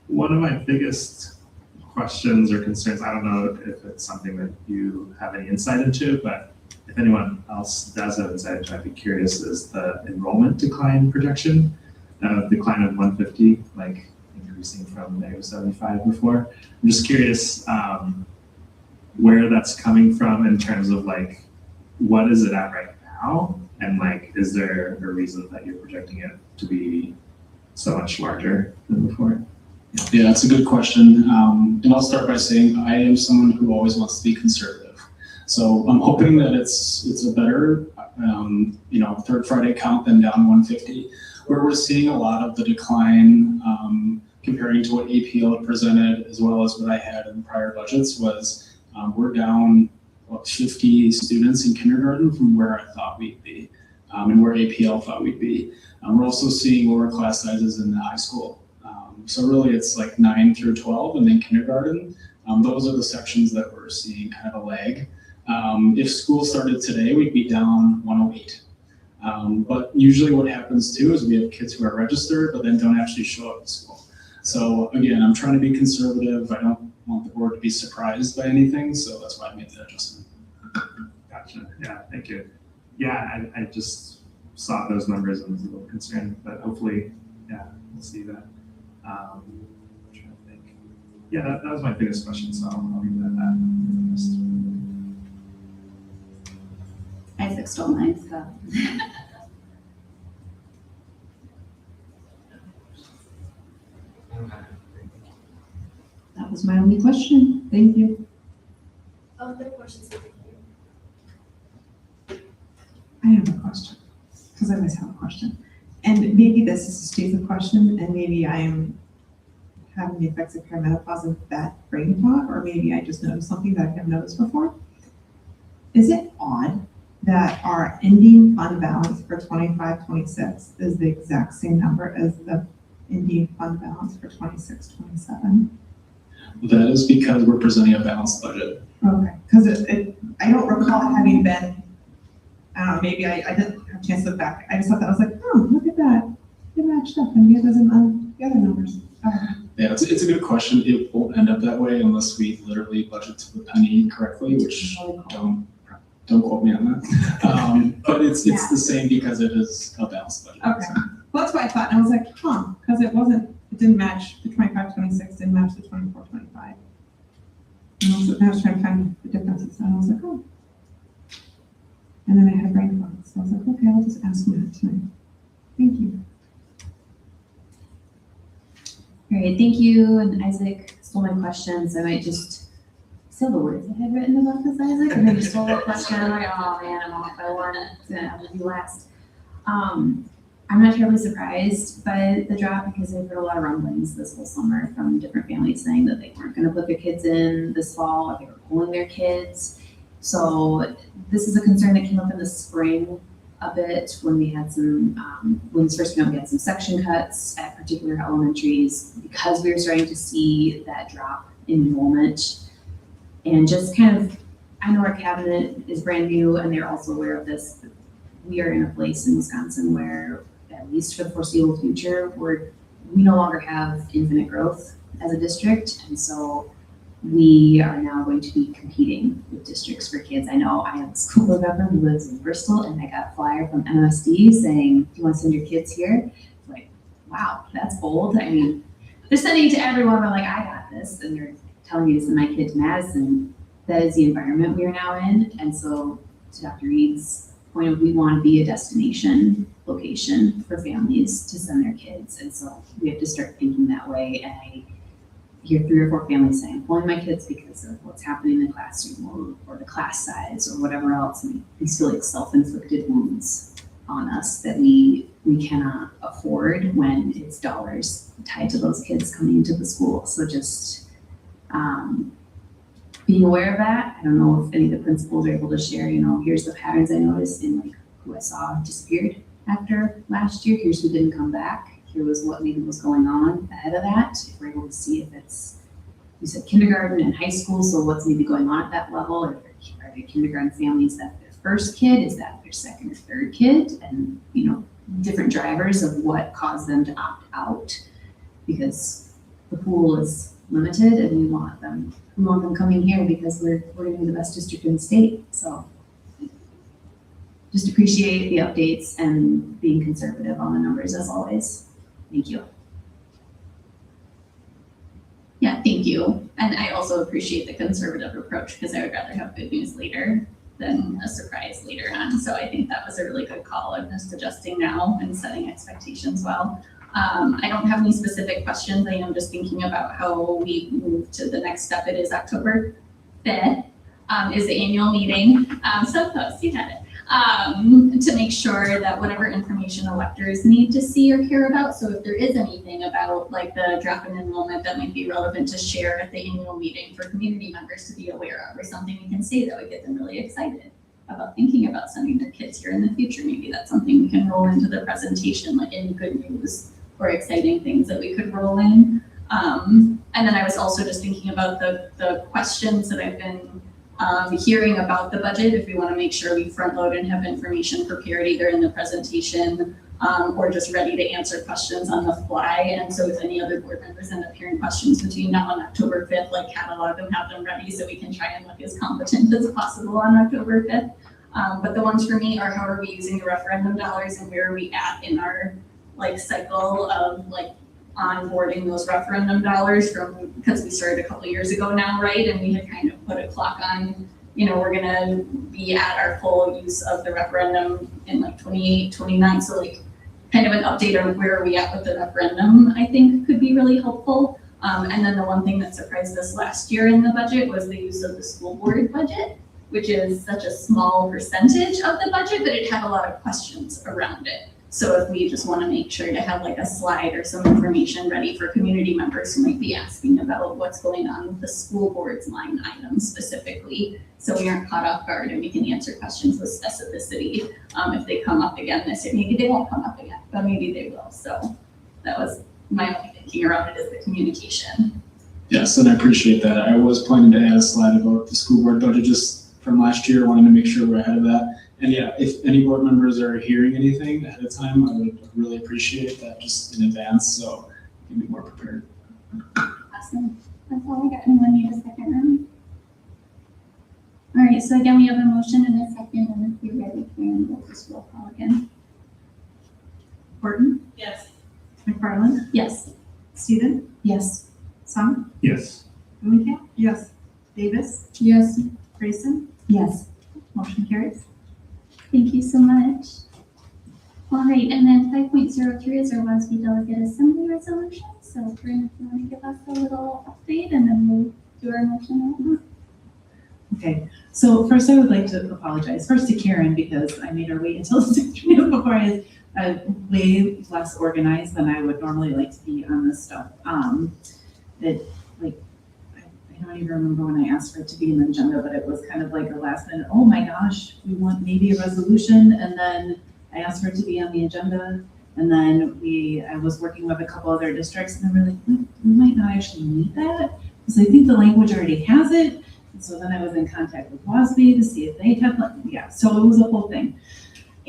One of my biggest questions or concerns, I don't know if it's something that you have any insight into, but if anyone else does have insight into, I'd be curious, is the enrollment decline projection, decline of 150, like increasing from -75 before. I'm just curious where that's coming from in terms of like, what is it at right now? And like, is there a reason that you're projecting it to be so much larger than before? Yeah, that's a good question. And I'll start by saying I am someone who always wants to be conservative. So I'm hoping that it's a better, third Friday count than down 150, where we're seeing a lot of the decline comparing to what APL had presented, as well as what I had in prior budgets, was we're down 50 students in kindergarten from where I thought we'd be, and where APL thought we'd be. We're also seeing lower class sizes in the high school. So really it's like 9 through 12 and then kindergarten. Those are the sections that we're seeing kind of a lag. If school started today, we'd be down 108. But usually what happens too is we have kids who are registered, but then don't actually show up to school. So again, I'm trying to be conservative. I don't want the board to be surprised by anything, so that's why I made that adjustment. Gotcha. Yeah, thank you. Yeah, I just saw those numbers and was a little concerned, but hopefully, yeah, we'll see that. I'm trying to think. Yeah, that was my biggest question, so I'll leave that at that. Isaac stole mine, so. That was my only question. Thank you. Other questions? I have a question, because I always have a question. And maybe this is a stupid question, and maybe I am having the effects of perimenopause and that brain fog, or maybe I just noticed something that I haven't noticed before. Is it odd that our ending fund balance for 25-26 is the exact same number as the ending fund balance for 26-27? That is because we're presenting a balanced budget. Okay, because I don't recall it having been, I don't know, maybe I didn't have a chance to look back. I just thought that I was like, oh, look at that. It matched up and it doesn't on the other numbers. Yeah, it's a good question. It won't end up that way unless we literally budget to the penny correctly, which don't quote me on that. But it's the same because it is a balanced budget. Okay, well, that's what I thought. And I was like, because it didn't match the 25-26, didn't match the 24-25. And I was trying to find the differences. And I was like, oh. And then I had a brain fog. So I was like, okay, I'll just ask you that tonight. Thank you. All right, thank you. And Isaac stole my questions. I might just say the words I had written about this, Isaac, and then you stole a question. I'm like, oh man, I'm off by one. I'm gonna be last. I'm not terribly surprised by the drop because I've heard a lot of rumblings this whole summer from different families saying that they weren't going to put their kids in this fall, or they were pulling their kids. So this is a concern that came up in the spring a bit when we had some, when this first came up, we had some section cuts at particular elementaries because we were starting to see that drop in enrollment. And just kind of, I know our cabinet is brand new and they're also aware of this. But we are in a place in Wisconsin where, at least for the foreseeable future, we no longer have infinite growth as a district. And so we are now going to be competing with districts for kids. I know I have a school board member who lives in Bristol and I got a flyer from MSD saying, do you want to send your kids here? Like, wow, that's bold. I mean, they're sending it to everyone. We're like, I got this. And they're telling me to send my kid to Madison. That is the environment we are now in. And so to Dr. Reed's point of, we want to be a destination location for families to send their kids. And so we have to start thinking that way. And I hear 3 or 4 families saying, I'm pulling my kids because of what's happening in the classroom or the class size or whatever else. And these feel like self-inflicted wounds on us that we cannot afford when it's dollars tied to those kids coming into the school. So just being aware of that. I don't know if any of the principals are able to share, here's the patterns I noticed in like who I saw disappeared after last year. Here's who didn't come back. Here was what maybe was going on ahead of that. If we're able to see if it's, you said kindergarten and high school, so what's maybe going on at that level? Are there kindergarten families that their first kid, is that their second or third kid? And, different drivers of what caused them to opt out, because the pool is limited and we want them coming here because we're going to be the best district in the state. So just appreciate the updates and being conservative on the numbers as always. Thank you. Yeah, thank you. And I also appreciate the conservative approach because I would rather have good news later than a surprise later on. So I think that was a really good call of just adjusting now and setting expectations well. I don't have any specific questions. I am just thinking about how we move to the next step. It is October 5th is the annual meeting. So close, you had it. To make sure that whatever information electors need to see or care about. So if there is anything about like the drop in enrollment that might be relevant to share at the annual meeting for community members to be aware of, or something we can say that would get them really excited about thinking about sending their kids here in the future. Maybe that's something we can roll into the presentation, like any good news or exciting things that we could roll in. And then I was also just thinking about the questions that I've been hearing about the budget, if we want to make sure we front load and have information prepared either in the presentation or just ready to answer questions on the fly. And so if any other board members end up hearing questions between now and October 5th, like catalog them, have them ready so we can try and look as competent as possible on October 5th. But the ones for me are how are we using the referendum dollars and where are we at in our like cycle of like onboarding those referendum dollars from, because we started a couple years ago now, right? And we had kind of put a clock on, you know, we're gonna be at our full use of the referendum in like 28, 29. So like kind of an update on where are we at with the referendum, I think could be really helpful. And then the one thing that surprised us last year in the budget was the use of the school board budget, which is such a small percentage of the budget, but it had a lot of questions around it. So if we just want to make sure to have like a slide or some information ready for community members who might be asking about what's going on with the school board's line items specifically, so we aren't caught off guard and we can answer questions with specificity if they come up again this year. Maybe they won't come up again, but maybe they will. So that was my only thinking around it, is the communication. Yes, and I appreciate that. I was planning to add a slide about the school board budget just from last year. Wanted to make sure we're ahead of that. And yeah, if any board members are hearing anything ahead of time, I would really appreciate that just in advance, so you can be more prepared. Awesome. That's all I got. Anyone need a second round? All right, so again, we have a motion and a second, and if you're ready, Karen, we'll just roll call again. Horton, Yes. McFarland, Yes. Steven, Yes. Song, Yes. Greencamp. Yes. Davis, Yes. Grayson, Yes. motion carries. Thank you so much. All right, and then 5.03 is our WASB Delegate Assembly Resolution. So Corinne, if you want to give us a little update and then we'll do our motion. Okay, so first I would like to apologize first to Karen because I made her wait until this afternoon before I way less organized than I would normally like to be on this stuff. I don't even remember when I asked for it to be in the agenda, but it was kind of like a last minute, oh my gosh, we want maybe a resolution, and then I asked for it to be on the agenda, and then I was working with a couple other districts, and they were like, we might not actually need that, because I think the language already has it. And so then I was in contact with WASB to see if they have, yeah, so it was a whole thing.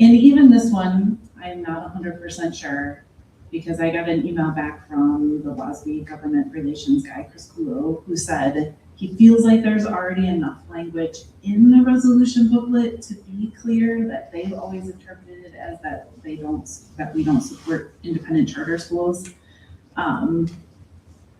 And even this one, I'm not 100% sure, because I got an email back from the WASB government relations guy, Chris Kulo, who said he feels like there's already enough language in the resolution booklet to be clear that they've always interpreted it as that we don't support independent charter schools. But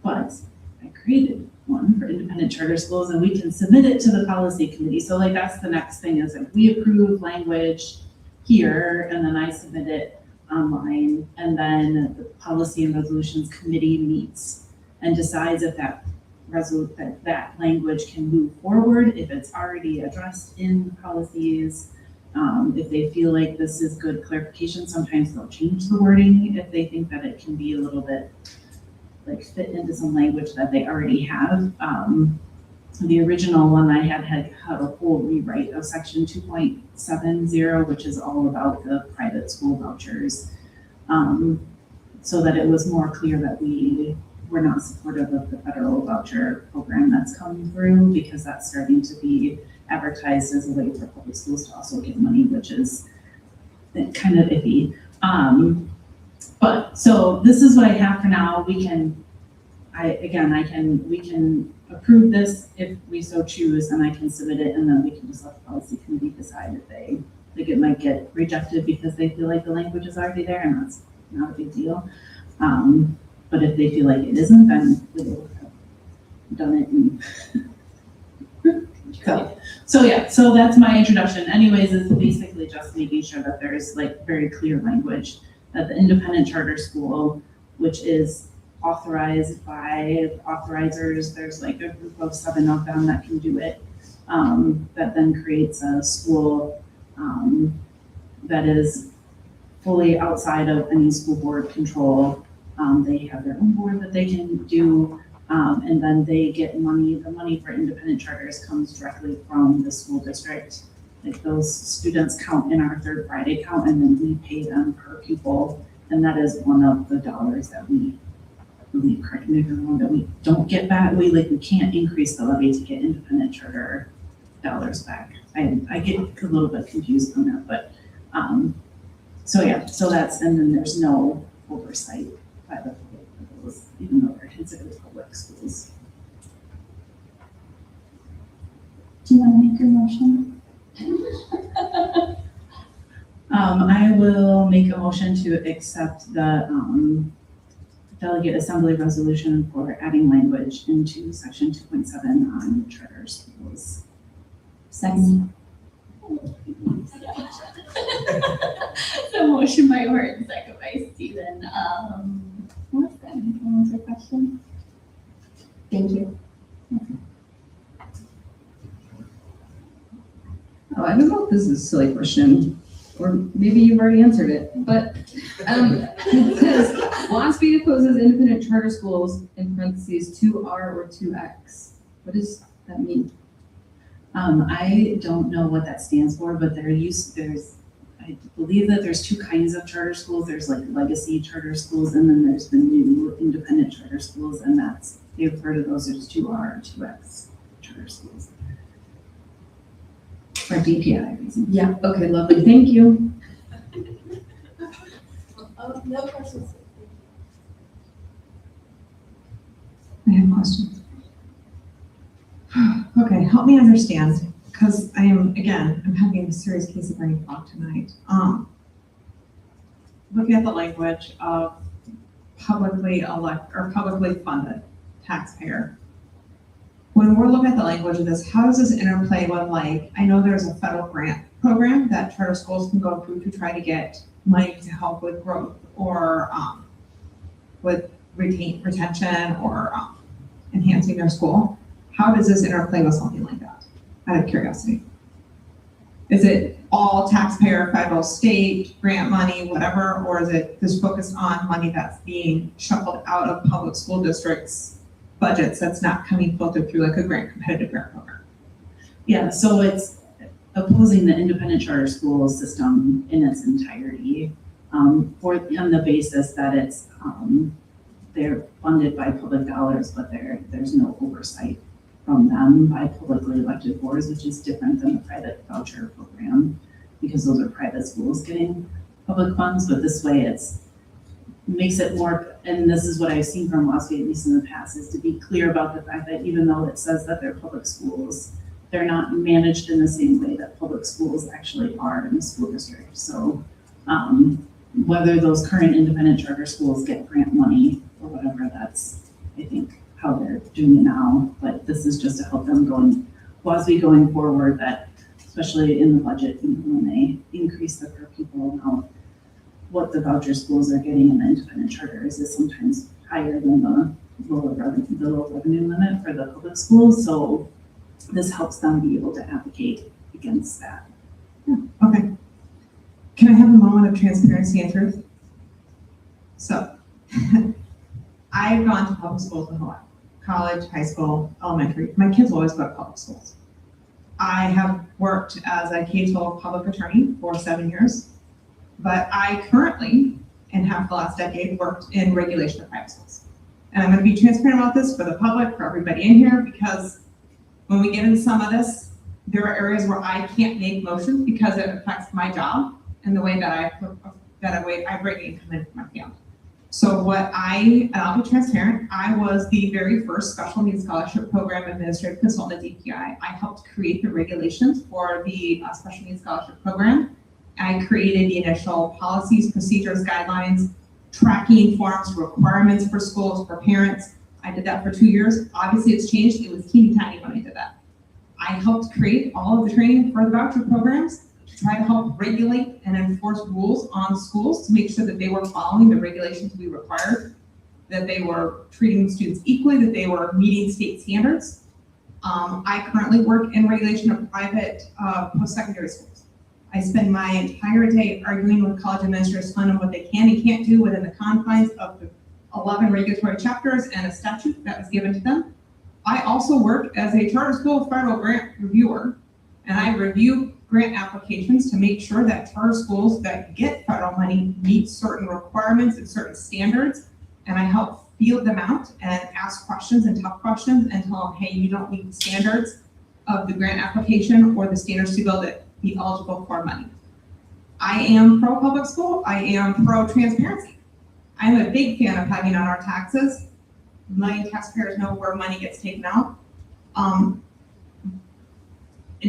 I created one for independent charter schools and we can submit it to the policy committee. So like that's the next thing, is like we approve language here and then I submit it online, and then the policy and resolutions committee meets and decides if that language can move forward, if it's already addressed in policies, if they feel like this is good clarification. Sometimes they'll change the wording if they think that it can be a little bit like fit into some language that they already have. The original one I had a whole rewrite of section 2.70, which is all about the private school vouchers, so that it was more clear that we were not supportive of the federal voucher program that's coming through, because that's starting to be advertised as a way for public schools to also get money, which is kind of iffy. But so this is what I have for now. We can approve this if we so choose, and I can submit it, and then we can just let the policy committee decide if they think it might get rejected because they feel like the language is already there, and that's not a big deal. But if they feel like it isn't, then we will have done it. And so that's my introduction. Anyways, it's basically just making sure that there's like very clear language that the independent charter school, which is authorized by authorizers, there's like a group of 7 of them that can do it, that then creates a school that is fully outside of any school board control. They have their own board that they can do, and then they get money. The money for independent charters comes directly from the school district. Like those students count in our third Friday count, and then we pay them per pupil And that is one of the dollars that we believe, correct me if I'm wrong, that we don't get back. We can't increase the levy to get independent charter dollars back. I get a little bit confused on that, but, so yeah, so that's, and then there's no oversight by the public schools, even though they're considered public schools. Do you want to make your motion? I will make a motion to accept the, delegate assembly resolution for adding language into section 2.7 on charter schools. Second. So motion by Horton, second by Stephen. What was that? Anyone else have a question? Thank you. Oh, I don't know if this is a silly question, or maybe you've already answered it, but, it says, WASB opposes independent charter schools, in parentheses, 2R or 2X. What does that mean? I don't know what that stands for, but I believe that there's two kinds of charter schools. There's like legacy charter schools, and then there's the new independent charter schools, and they've heard of those as 2R or 2X charter schools. For DPI reasons. Yeah, okay, lovely, thank you. No questions. I have questions. Okay, help me understand, because I'm having a serious case of brain fog tonight. Looking at the language of publicly funded taxpayer. When we're looking at the language of this, how does this interplay with, like, I know there's a federal grant program that charter schools can go through to try to get money to help with growth or with retention or enhancing their school. How does this interplay with something like that, out of curiosity? Is it all taxpayer, federal, state, grant money, whatever, or is it just focused on money that's being shuffled out of public school districts' budgets that's not coming filtered through like a competitive grant program? Yeah, so it's opposing the independent charter school system in its entirety, on the basis that it's they're funded by public dollars, but there's no oversight from them by publicly elected boards, which is different than the private voucher program, because those are private schools getting public funds. But this way makes it more, and this is what I've seen from WASB, at least in the past, is to be clear about the fact that even though it says that they're public schools, they're not managed in the same way that public schools actually are in the school district. So whether those current independent charter schools get grant money or whatever, that's, I think, how they're doing it now. But this is just to help them WASB going forward, that especially in the budget, when they increase the per pupil amount, what the voucher schools are getting in the independent charters is sometimes higher than the low revenue limit for the public schools. So this helps them be able to advocate against that. Okay. Can I have a moment of transparency and truth? So, I've gone to public schools my whole life. College, high school, elementary. My kids will always go to public schools. I have worked as a K-12 public attorney for 7 years, but I currently, and have the last decade, worked in regulation of private schools. And I'm going to be transparent about this for the public, for everybody in here, because when we get into some of this, there are areas where I can't make motions because it affects my job and the way that I bring income in for my family. So and I'll be transparent, I was the very first special needs scholarship program administrative consultant at DPI. I helped create the regulations for the special needs scholarship program. I created the initial policies, procedures, guidelines, tracking forms, requirements for schools, for parents. I did that for 2 years. Obviously it's changed, it was teeny tiny when I did that. I helped create all of the training for the voucher programs to try to help regulate and enforce rules on schools to make sure that they were following the regulations we required, that they were treating students equally, that they were meeting state standards. I currently work in regulation of private post-secondary schools. I spend my entire day arguing with college administrators on what they can and can't do within the confines of the 11 regulatory chapters and a statute that was given to them. I also work as a charter school federal grant reviewer, and I review grant applications to make sure that charter schools that get federal money meet certain requirements and certain standards. And I help field them out and ask questions and tough questions and tell them, hey, you don't meet the standards of the grant application or the standards to be eligible for money. I am pro public school. I am pro transparency. I'm a big fan of having on our taxes. Million taxpayers know where money gets taken out.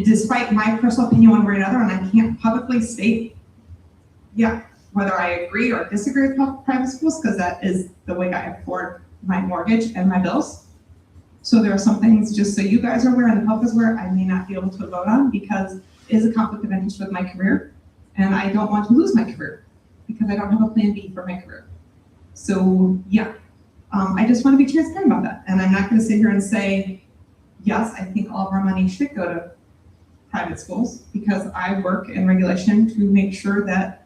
Despite my personal opinion one way or another, and I can't publicly state, whether I agree or disagree with private schools, because that is the way I afford my mortgage and my bills. So there are some things, just so you guys are aware and the public is aware, I may not be able to vote on because it is a conflict of interest with my career. And I don't want to lose my career because I don't have a plan B for my career. So I just want to be transparent about that. And I'm not going to sit here and say, yes, I think all of our money should go to private schools, because I work in regulation to make sure that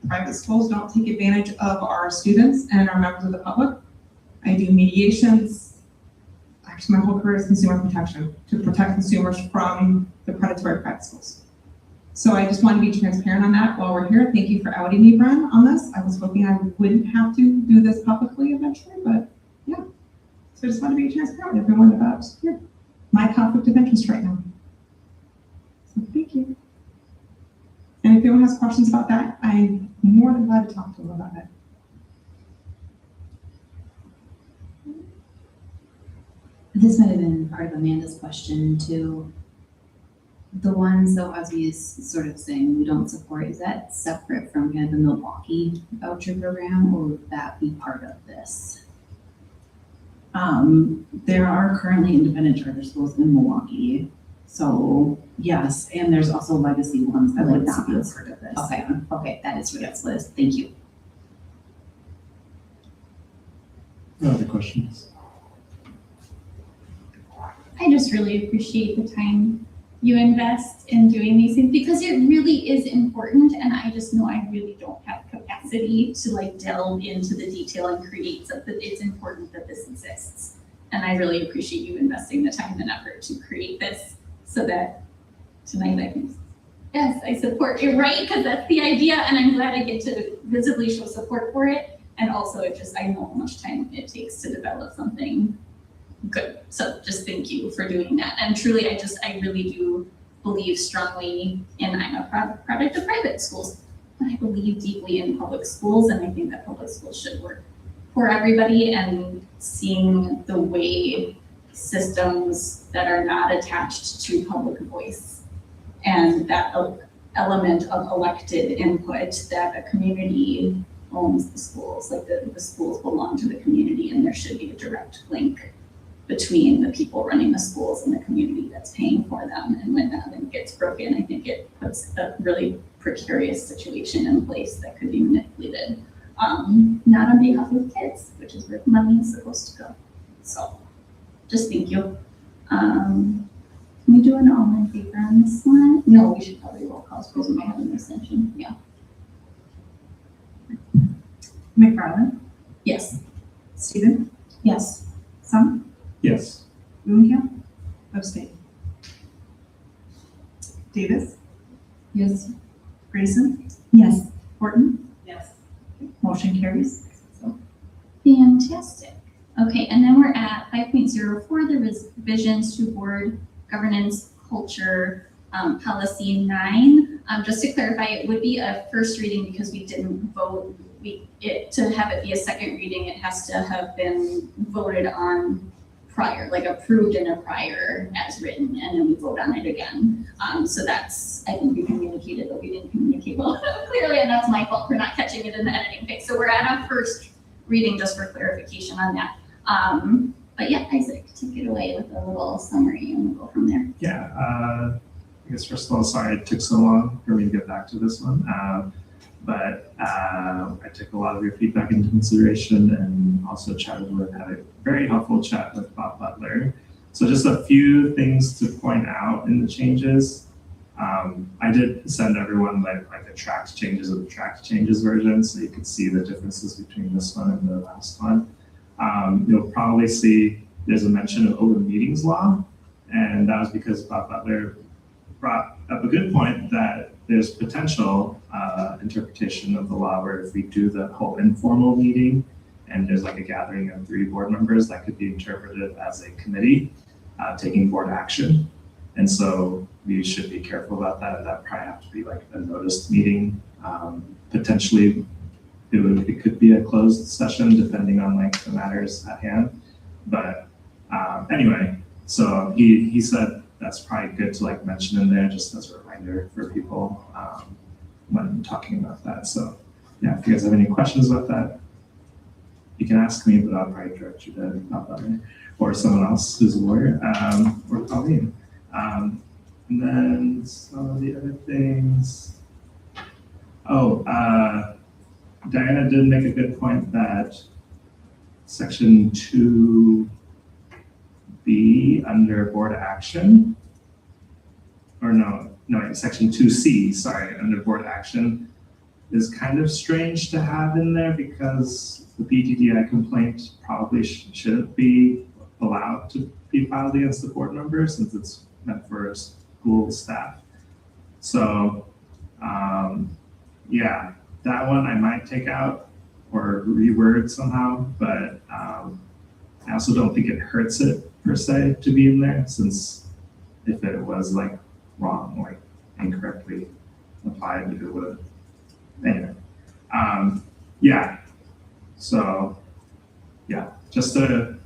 private schools don't take advantage of our students and our members of the public. I do mediations. Actually, my whole career is consumer protection, to protect consumers from the predatory private schools. So I just want to be transparent on that while we're here. Thank you for outing me, Bren, on this. I was hoping I wouldn't have to do this publicly eventually, but yeah. So I just want to be transparent with everyone about my conflict of interest right now. So thank you. And if anyone has questions about that, I'm more than glad to talk to them about it. This might have been part of Amanda's question too. The ones that Ozzy is sort of saying we don't support, is that separate from kind of the Milwaukee voucher program, or would that be part of this? There are currently independent charter schools in Milwaukee. So yes, and there's also legacy ones that would not be a part of this. Okay, that is what it's list. Thank you. No other questions? I just really appreciate the time you invest in doing these things, because it really is important, and I just know I really don't have capacity to like delve into the detail and create something. It's important that this exists, and I really appreciate you investing the time and effort to create this, so that tonight I can, yes, I support you, right? Because that's the idea, and I'm glad I get to visibly show support for it, and also it just, I know how much time it takes to develop something good. So just thank you for doing that. And truly, I really do believe strongly in, I'm a product of private schools, but I believe deeply in public schools, and I think that public schools should work for everybody, and seeing the way systems that are not attached to public voice and that element of elected input, that a community owns the schools, like the schools belong to the community, and there should be a direct link between the people running the schools and the community that's paying for them. And when that link gets broken, I think it puts a really precarious situation in place that could be manipulated, not on behalf of kids, which is where money is supposed to go. So just thank you. Can we do an all in favor on this one? No, we should probably roll calls because we might have an extension. Yeah. McFarland? Yes. Stephen? Yes. Sum? Yes. Moonkamp? Abstain. Davis? Yes. Grayson? Yes. Horton? Yes. Motion carries. Fantastic. Okay, and then we're at 5.04, the revisions to board governance culture policy 9. Just to clarify, it would be a first reading because we didn't vote. To have it be a second reading, it has to have been voted on prior, like approved in a prior as written, and then we vote on it again. So that's, I think we communicated, but we didn't communicate well clearly, and that's my fault for not catching it in the editing phase. So we're at a first reading, just for clarification on that. But yeah, Isaac, take it away with a little summary and we'll go from there. Yeah, I guess first of all, sorry it took so long for me to get back to this one. But I took a lot of your feedback into consideration, and also had a very helpful chat with Bob Butler. So just a few things to point out in the changes. I did send everyone like the tracked changes of the tracked changes version, so you could see the differences between this one and the last one. You'll probably see there's a mention of open meetings law, and that was because Bob Butler brought up a good point that there's potential interpretation of the law where if we do the whole informal meeting and there's like a gathering of 3 board members, that could be interpreted as a committee taking board action. And so we should be careful about that. And that probably have to be like a noticed meeting. Potentially it could be a closed session depending on like the matters at hand. But anyway, so he said that's probably good to like mention in there just as a reminder for people when talking about that. So yeah, if you guys have any questions about that, you can ask me, but I'll probably direct you to Butler or someone else who's a lawyer, or Colleen. And then some of the other things. Oh, Diana did make a good point that section 2B under board action, or no, section 2C, sorry, under board action is kind of strange to have in there because the PTDI complaint probably shouldn't be allowed to be filed against the board member since it's meant for school staff. So yeah, that one I might take out or reword somehow, but I also don't think it hurts it per se to be in there, since if it was like wrong, like incorrectly applied, it would. Anyway, yeah. So yeah, just to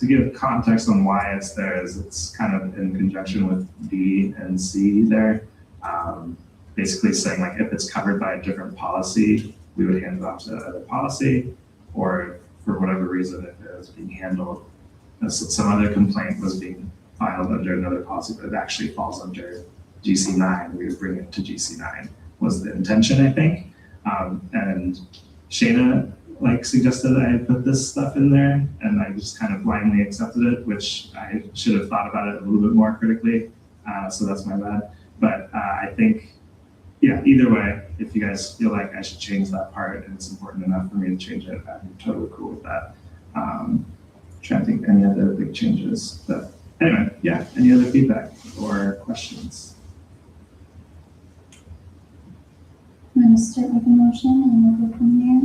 give context on why it's there is it's kind of in conjunction with D and C there. Basically saying like if it's covered by a different policy, we would hand it off to the other policy, or for whatever reason, if it was being handled, some other complaint was being filed under another policy, but it actually falls under GC9, we would bring it to GC9 was the intention, I think. And Shayna like suggested I put this stuff in there, and I just kind of blindly accepted it, which I should have thought about it a little bit more critically. So that's my bad. But I think, yeah, either way, if you guys feel like I should change that part and it's important enough for me to change it, I'm totally cool with that. Trying to think any other big changes. But anyway, yeah, any other feedback or questions? I'm going to start with a motion and we'll go from there.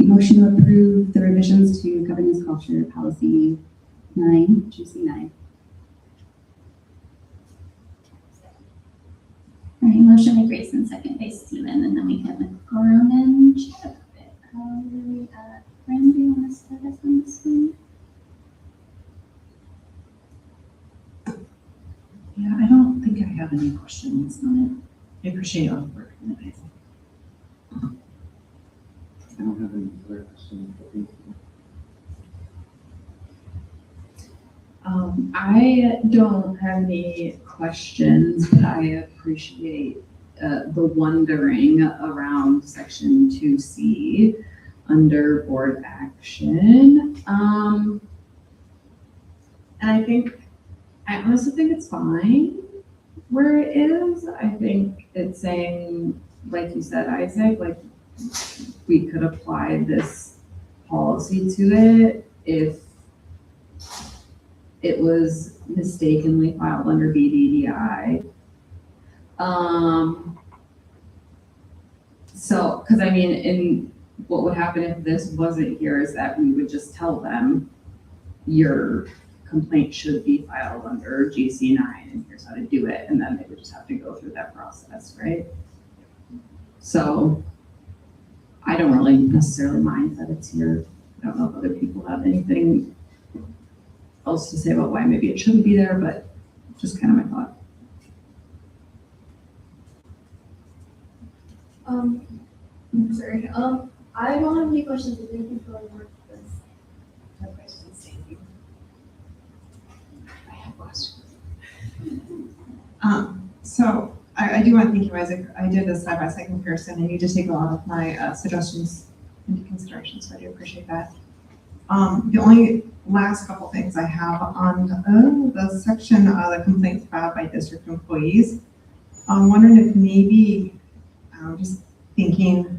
Motion to approve the revisions to governance culture policy 9, GC9. All right, motion by Grayson, second by Steven, and then we can go around and chat a bit. Brandon, do you want to start us on this one? Yeah, I don't think I have any questions on it. I appreciate all the work on it, guys. I don't have any other questions. I don't have any questions, but I appreciate the wondering around section 2C under board action. And I honestly think it's fine where it is. I think it's saying, like you said, Isaac, like we could apply this policy to it if it was mistakenly filed under BDDI. So, because I mean, in what would happen if this wasn't here is that we would just tell them your complaint should be filed under GC9 and here's how to do it. And then they would just have to go through that process, right? So I don't really necessarily mind that it's here. I don't know if other people have anything else to say about why maybe it shouldn't be there, but just kind of my thought. I'm sorry. I don't have any questions, but thank you for all your work with this. No questions, thank you. I have questions. So I do want to thank you, Isaac. I did a side-by-side comparison, and you did take a lot of my suggestions into consideration, so I do appreciate that. The only last couple things I have on the section, the complaints filed by district employees. I'm wondering if maybe, just thinking,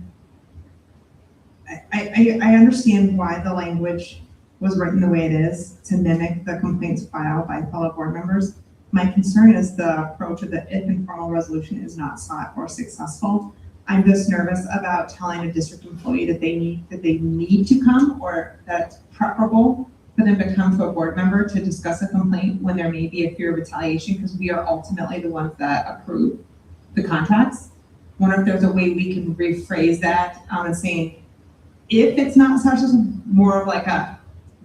I I understand why the language was written the way it is to mimic the complaints filed by fellow board members. My concern is the approach of the if informal resolution is not sought or successful. I'm just nervous about telling a district employee that they need to come, or that it's preferable for them to come to a board member to discuss a complaint when there may be a fear of retaliation, because we are ultimately the ones that approve the contracts. Wonder if there's a way we can rephrase that and saying, if it's not such as more of like a,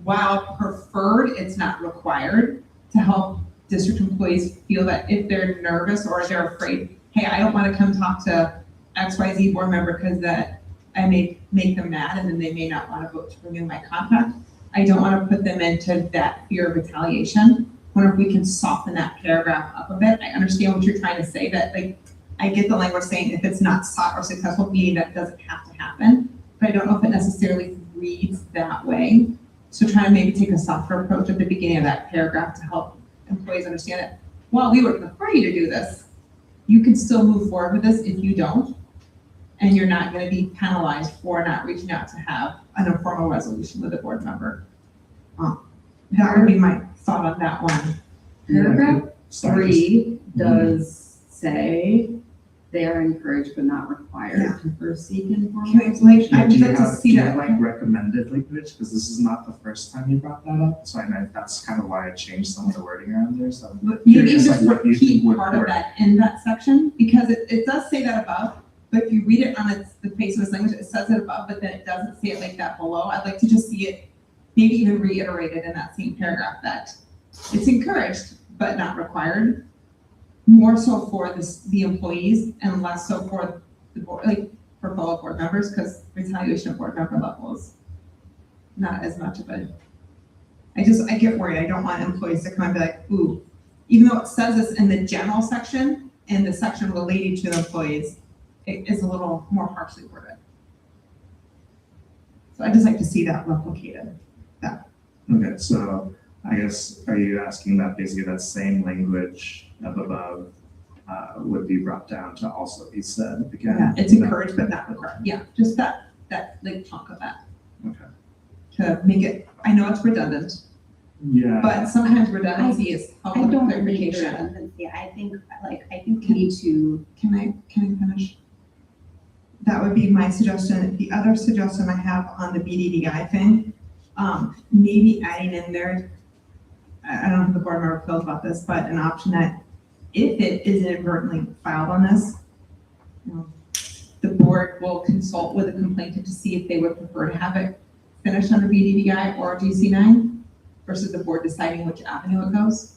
while preferred, it's not required, to help district employees feel that if they're nervous or they're afraid, hey, I don't want to come talk to XYZ board member because that I may make them mad and then they may not want to vote to renew my contract. I don't want to put them into that fear of retaliation. Wonder if we can soften that paragraph up a bit. I understand what you're trying to say, that like, I get the language saying if it's not sought or successful, meaning that doesn't have to happen, but I don't know if it necessarily reads that way. So try to maybe take a softer approach at the beginning of that paragraph to help employees understand it. Well, we would prefer you to do this. You can still move forward with this if you don't, and you're not going to be penalized for not reaching out to have an informal resolution with a board member. That would be my thought on that one. Paragraph 3 does say they are encouraged but not required to first seek informal. I would like to see that. Like recommended language, because this is not the first time you brought that up, so I know that's kind of why I changed some of the wording around there. So I'm Maybe curious, just like, what you repeat think would part of work. that in that section, because it does say that above, but if you read it on the face of its language, it says it above, but then it doesn't say it like that below. I'd like to just see it maybe even reiterated in that same paragraph, that it's encouraged but not required, more so for the employees and less so for the board, like for fellow board members, because retaliation at board member level is not as much of a, I get worried. I don't want employees to come and be like, ooh, even though it says this in the general section and the section related to the employees, it is a little more harshly worded. So I just like to see that replicated. Okay, so I guess, are you asking that basically that same language up above would be brought down to also be said again? Yeah, it's encouraged but not required. Yeah, just that like chunk of that. Okay. To make it, I know it's redundant, Yeah. but sometimes redundancy is I helpful don't need clarification. redundancy. I think we need to. Can I finish? That would be my suggestion. The other suggestion I have on the BDDI thing, maybe adding in there, I don't know if the board member feels about this, but an option that if it is inadvertently filed on this, the board will consult with the complainant to see if they would prefer to have it finished under BDDI or DC9 versus the board deciding which avenue it goes.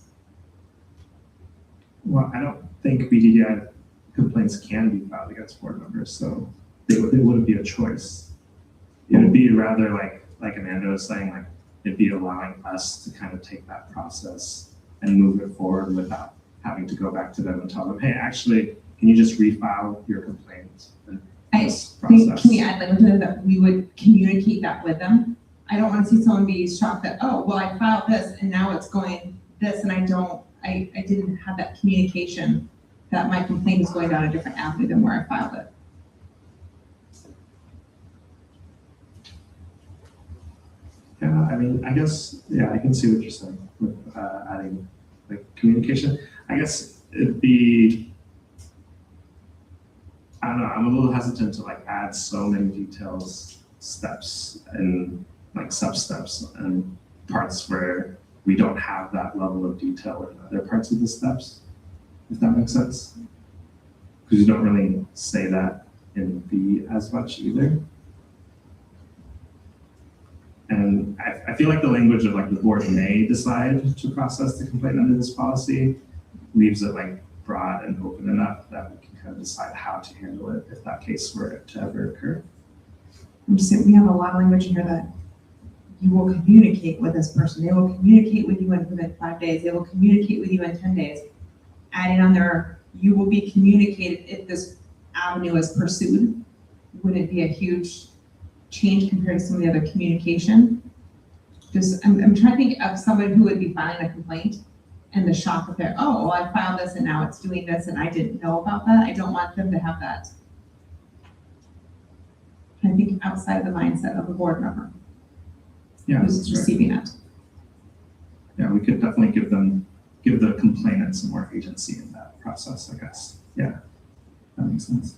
Well, I don't think BDDI complaints can be filed against board members, so it wouldn't be a choice. It would be rather like Amanda was saying, like it'd be allowing us to kind of take that process and move it forward without having to go back to them and tell them, hey, actually, can you just refile your complaint? I think, can we add language that we would communicate that with them? I don't want to see someone be shocked that, oh, well, I filed this and now it's going this, and I didn't have that communication that my complaint is going down a different avenue than where I filed it. Yeah, I mean, I guess, yeah, I can see what you're saying with adding like communication. I guess it'd be, I don't know, I'm a little hesitant to like add so many details, steps and like sub-steps and parts where we don't have that level of detail in other parts of the steps, if that makes sense. Because you don't really say that in B as much either. And I feel like the language of like the board may decide to process the complaint under this policy leaves it like broad and open enough that we can kind of decide how to handle it if that case were to ever occur. I'm just saying, we have a lot of language in here that you will communicate with this person. They will communicate with you within 5 days. They will communicate with you in 10 days. Adding on there, you will be communicated if this avenue is pursued. Wouldn't it be a huge change compared to some of the other communication? Just, I'm trying to think of someone who would be filing a complaint and the shock of their, oh, well, I filed this and now it's doing this and I didn't know about that. I don't want them to have that. I think, outside the mindset of a board member Yeah, who's that's right. receiving it. Yeah, we could definitely give the complainant some more agency in that process, I guess. Yeah, that makes sense.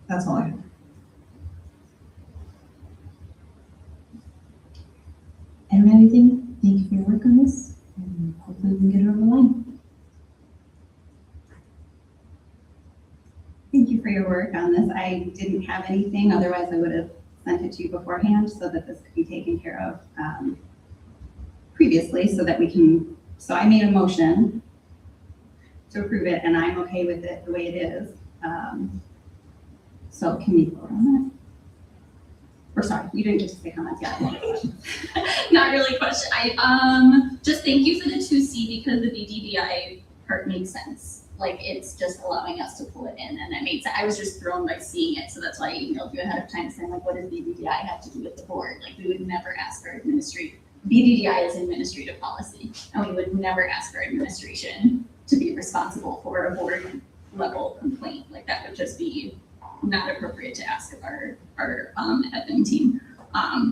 That's all I have. I don't have anything. Thank you for your work on this, and hopefully we can get it over the line. Thank you for your work on this. I didn't have anything, otherwise I would have sent it to you beforehand so that this could be taken care of previously so that we can, so I made a motion to approve it and I'm okay with it the way it is. So can we vote on that? Or sorry, you didn't get to say comments yet. Not really a question. I just thank you for the 2C because the BDDI part makes sense. Like it's just allowing us to pull it in, and that made sense. I was just thrown by seeing it, so that's why I emailed you ahead of time saying like, what does BDDI have to do with the board? Like we would never ask our administrative. BDDI is administrative policy, and we would never ask our administration to be responsible for a board level complaint. Like that would just be not appropriate to ask of our admin team.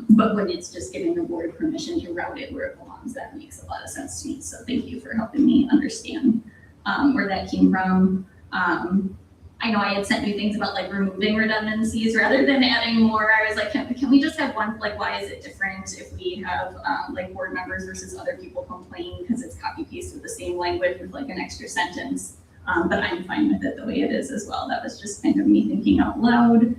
But when it's just giving the board permission to route it where it belongs, that makes a lot of sense to me. So thank you for helping me understand where that came from. I know I had sent you things about like removing redundancies rather than adding more. I was like, can we just have one, like why is it different if we have like board members versus other people complain because it's copy paste with the same language with like an extra sentence. But I'm fine with it the way it is as well. That was just kind of me thinking out loud.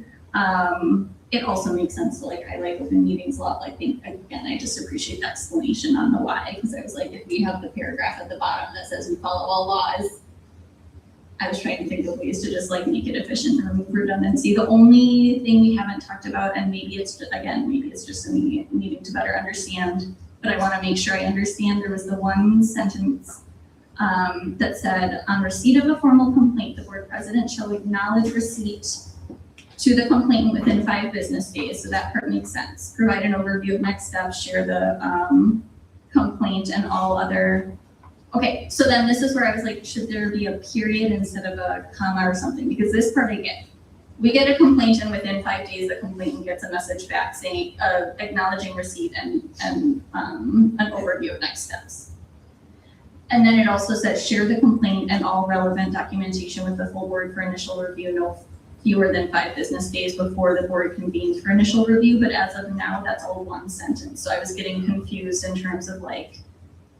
It also makes sense to like highlight within meetings law. I think, again, I just appreciate the explanation on the why, because I was like, if we have the paragraph at the bottom that says we follow all laws, I was trying to think of ways to just like make it efficient and remove redundancy. The only thing we haven't talked about, and maybe it's just, again, maybe it's just me needing to better understand, but I want to make sure I understand. There was the one sentence that said, on receipt of a formal complaint, the board president shall acknowledge receipt to the complainant within 5 business days. So that part makes sense. Provide an overview of next steps, share the complaint and all other. Okay, so then this is where I was like, should there be a period instead of a comma or something? Because this part I get. We get a complaint and within 5 days the complainant gets a message back saying, acknowledging receipt and an overview of next steps. And then it also says share the complaint and all relevant documentation with the full board for initial review no fewer than 5 business days before the board convenes for initial review. But as of now, that's all one sentence. So I was getting confused in terms of like,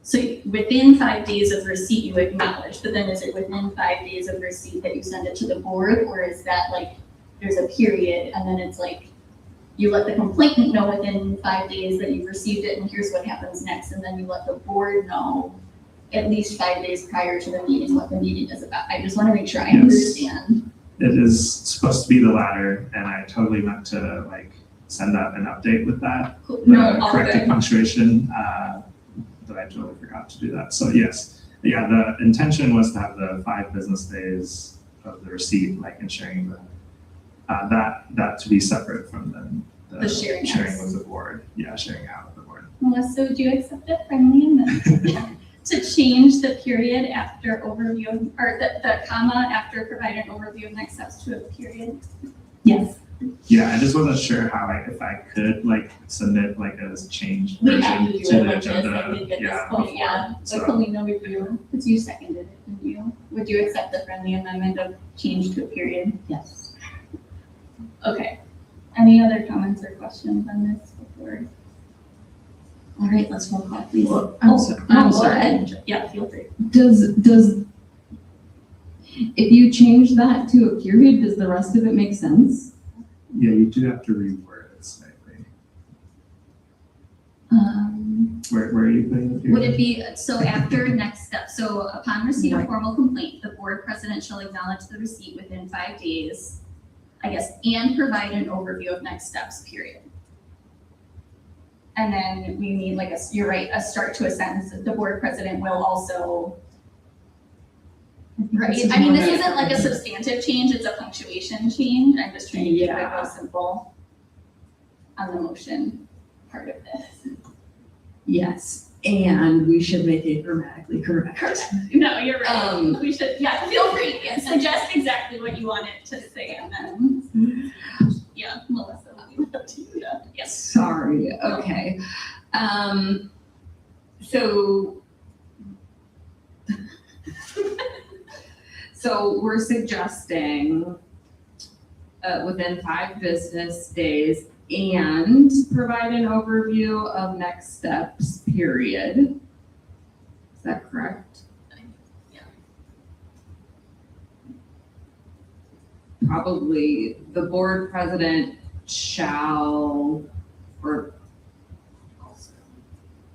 so within 5 days of receipt, you acknowledge, but then is it within 5 days of receipt that you send it to the board? Or is that like, there's a period and then it's like, you let the complainant know within 5 days that you've received it and here's what happens next. And then you let the board know at least 5 days prior to the meeting what the meeting is about. I just want to make sure I understand. It is supposed to be the latter, and I totally meant to like send out an update with that. Cool. No, the all corrected good. punctuation, but I totally forgot to do that. So yes, yeah, the intention was to have the 5 business days of the receipt, like and sharing the that to be separate from the sharing with the board. Yeah, sharing out with the board. Melissa, would you accept it friendly and to change the period after overview, or the comma after provide an overview of next steps to a period? Yes. Yeah, I just wasn't sure how if I could like submit like a changed We have version to do to it the like this, I agenda. think at this Yeah, point, yeah. so- Like, can we know if you, because you seconded it, didn't you? Would you accept the friendly amendment of change to a period? Yes. Okay. Any other comments or questions on this before? All right, let's roll call, please. Well, I'm go sorry. ahead. Yeah, feel free. Does, if you change that to a period, does the rest of it make sense? Yeah, you do have to reword it slightly. Where are you putting the period? Would it be, so after next step, so upon receipt of Right. formal complaint, the board president shall acknowledge the receipt within 5 days, I guess, and provide an overview of next steps, period. And then we need like you're right, a start to a sentence, the board president will also, right, I mean, this isn't like a substantive change, it's a punctuation change, I'm just trying to keep it real simple on the motion part of this. Yes. And we should make it grammatically correct. No, you're right. We should, yeah, feel free, yeah, suggest exactly what you want it to say and then, yeah, Melissa, we love to do that. Yes. Sorry, okay. So we're suggesting within 5 business days and provide an overview of next steps, period. Is that correct? Yeah. Probably the board president shall, or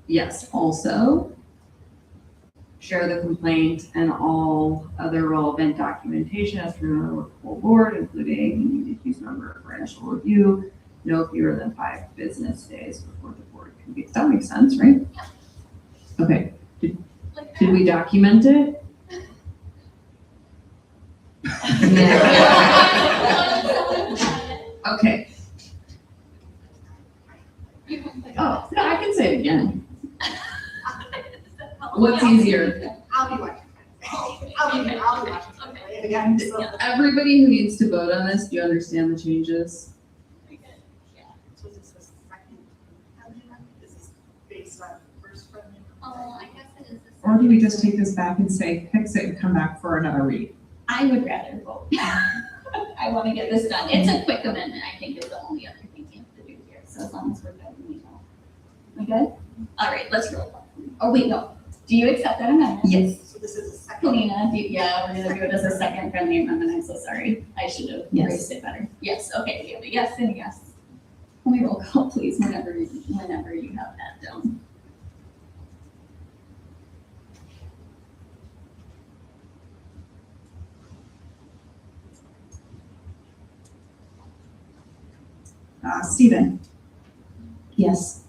yes, also share the complaint and all other relevant documentation as presented with the full board, including the accused member for initial review, no fewer than 5 business days before the board can be. That makes sense, right? Okay. Did we document it? Okay. Oh, no, I can say it again. What's easier? I'll be watching. I'll be watching. Okay. Again, so. Everybody who needs to vote on this, do you understand the changes? So this is second amendment? This is based on first amendment? Oh, I guess it is. Or do we just take this back and say, fix it and come back for another read? I would rather vote. I want to get this done. It's a quick amendment, I think, is the only other thing you have to do here. So as long as we're good, we know. We good? All right, let's roll call. Oh, wait, no. Do you accept that amendment? Yes. So this is a second. Kalina, yeah, we're gonna do it as a second friendly amendment. I'm so sorry. I should have Yes. phrased it better. Yes, okay, we have a yes and a yes. Can we roll call, please, whenever you have that down? Stephen, Yes.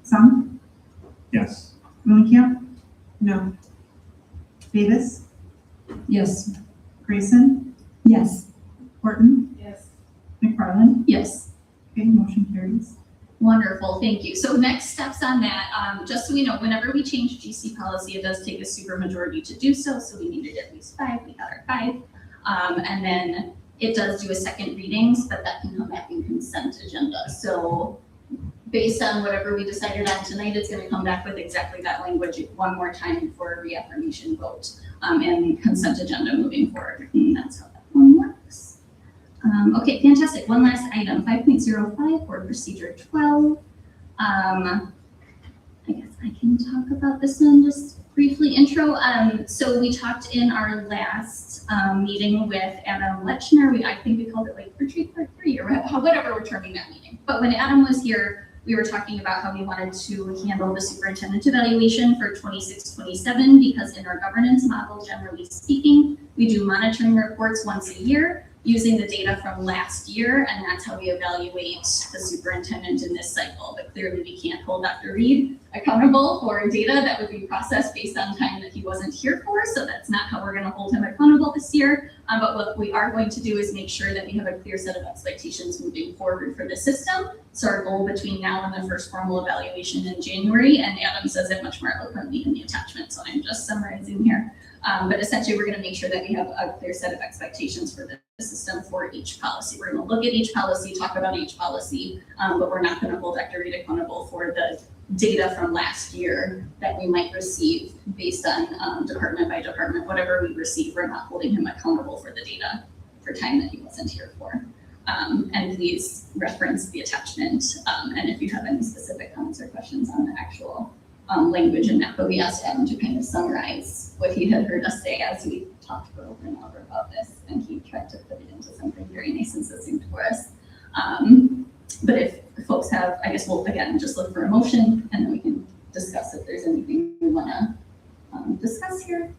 Sung, Yes. Willenkamp? No. Davis, Yes. Grayson, Yes. Horton, Yes. McFarland? Yes. Okay, motion carries. Wonderful, thank you. So next steps on that, just so we know, whenever we change GC policy, it does take a supermajority to do so. So we needed at least 5, we got our 5. And then it does do a second readings, but that can come back in consent agenda. So based on whatever we decided on tonight, it's gonna come back with exactly that language one more time for a reaffirmation vote, and consent agenda moving forward. And that's how that one works. Okay, fantastic. One last item, 5.05, board procedure 12. I guess I can talk about this one just briefly intro. So we talked in our last meeting with Adam Lechner. I think we called it like retreat part 3 or whatever we're terming that meeting. But when Adam was here, we were talking about how we wanted to handle the superintendent evaluation for 26-27 because in our governance model, generally speaking, we do monitoring reports once a year using the data from last year, and that's how we evaluate the superintendent in this cycle. But clearly we can't hold Dr. Reed accountable for data that would be processed based on time that he wasn't here for, so that's not how we're gonna hold him accountable this year. But what we are going to do is make sure that we have a clear set of expectations moving forward for the system. So our goal between now and the first formal evaluation in January, and Adam says it much more eloquently in the attachment, so I'm just summarizing here. But essentially, we're going to make sure that we have a clear set of expectations for the system for each policy. We're going to look at each policy, talk about each policy, but we're not going to hold Dr. Reed accountable for the data from last year that we might receive based on department by department. Whatever we receive, we're not holding him accountable for the data for time that he wasn't here for. And please reference the attachment. And if you have any specific comments or questions on the actual language in that, but we asked Adam to kind of summarize what he had heard us say as we talked for over and over about this, and he tried to put it into something very nice and succinct for us. But if folks have, I guess we'll again just look for a motion, and then we can discuss if there's anything we want to discuss here.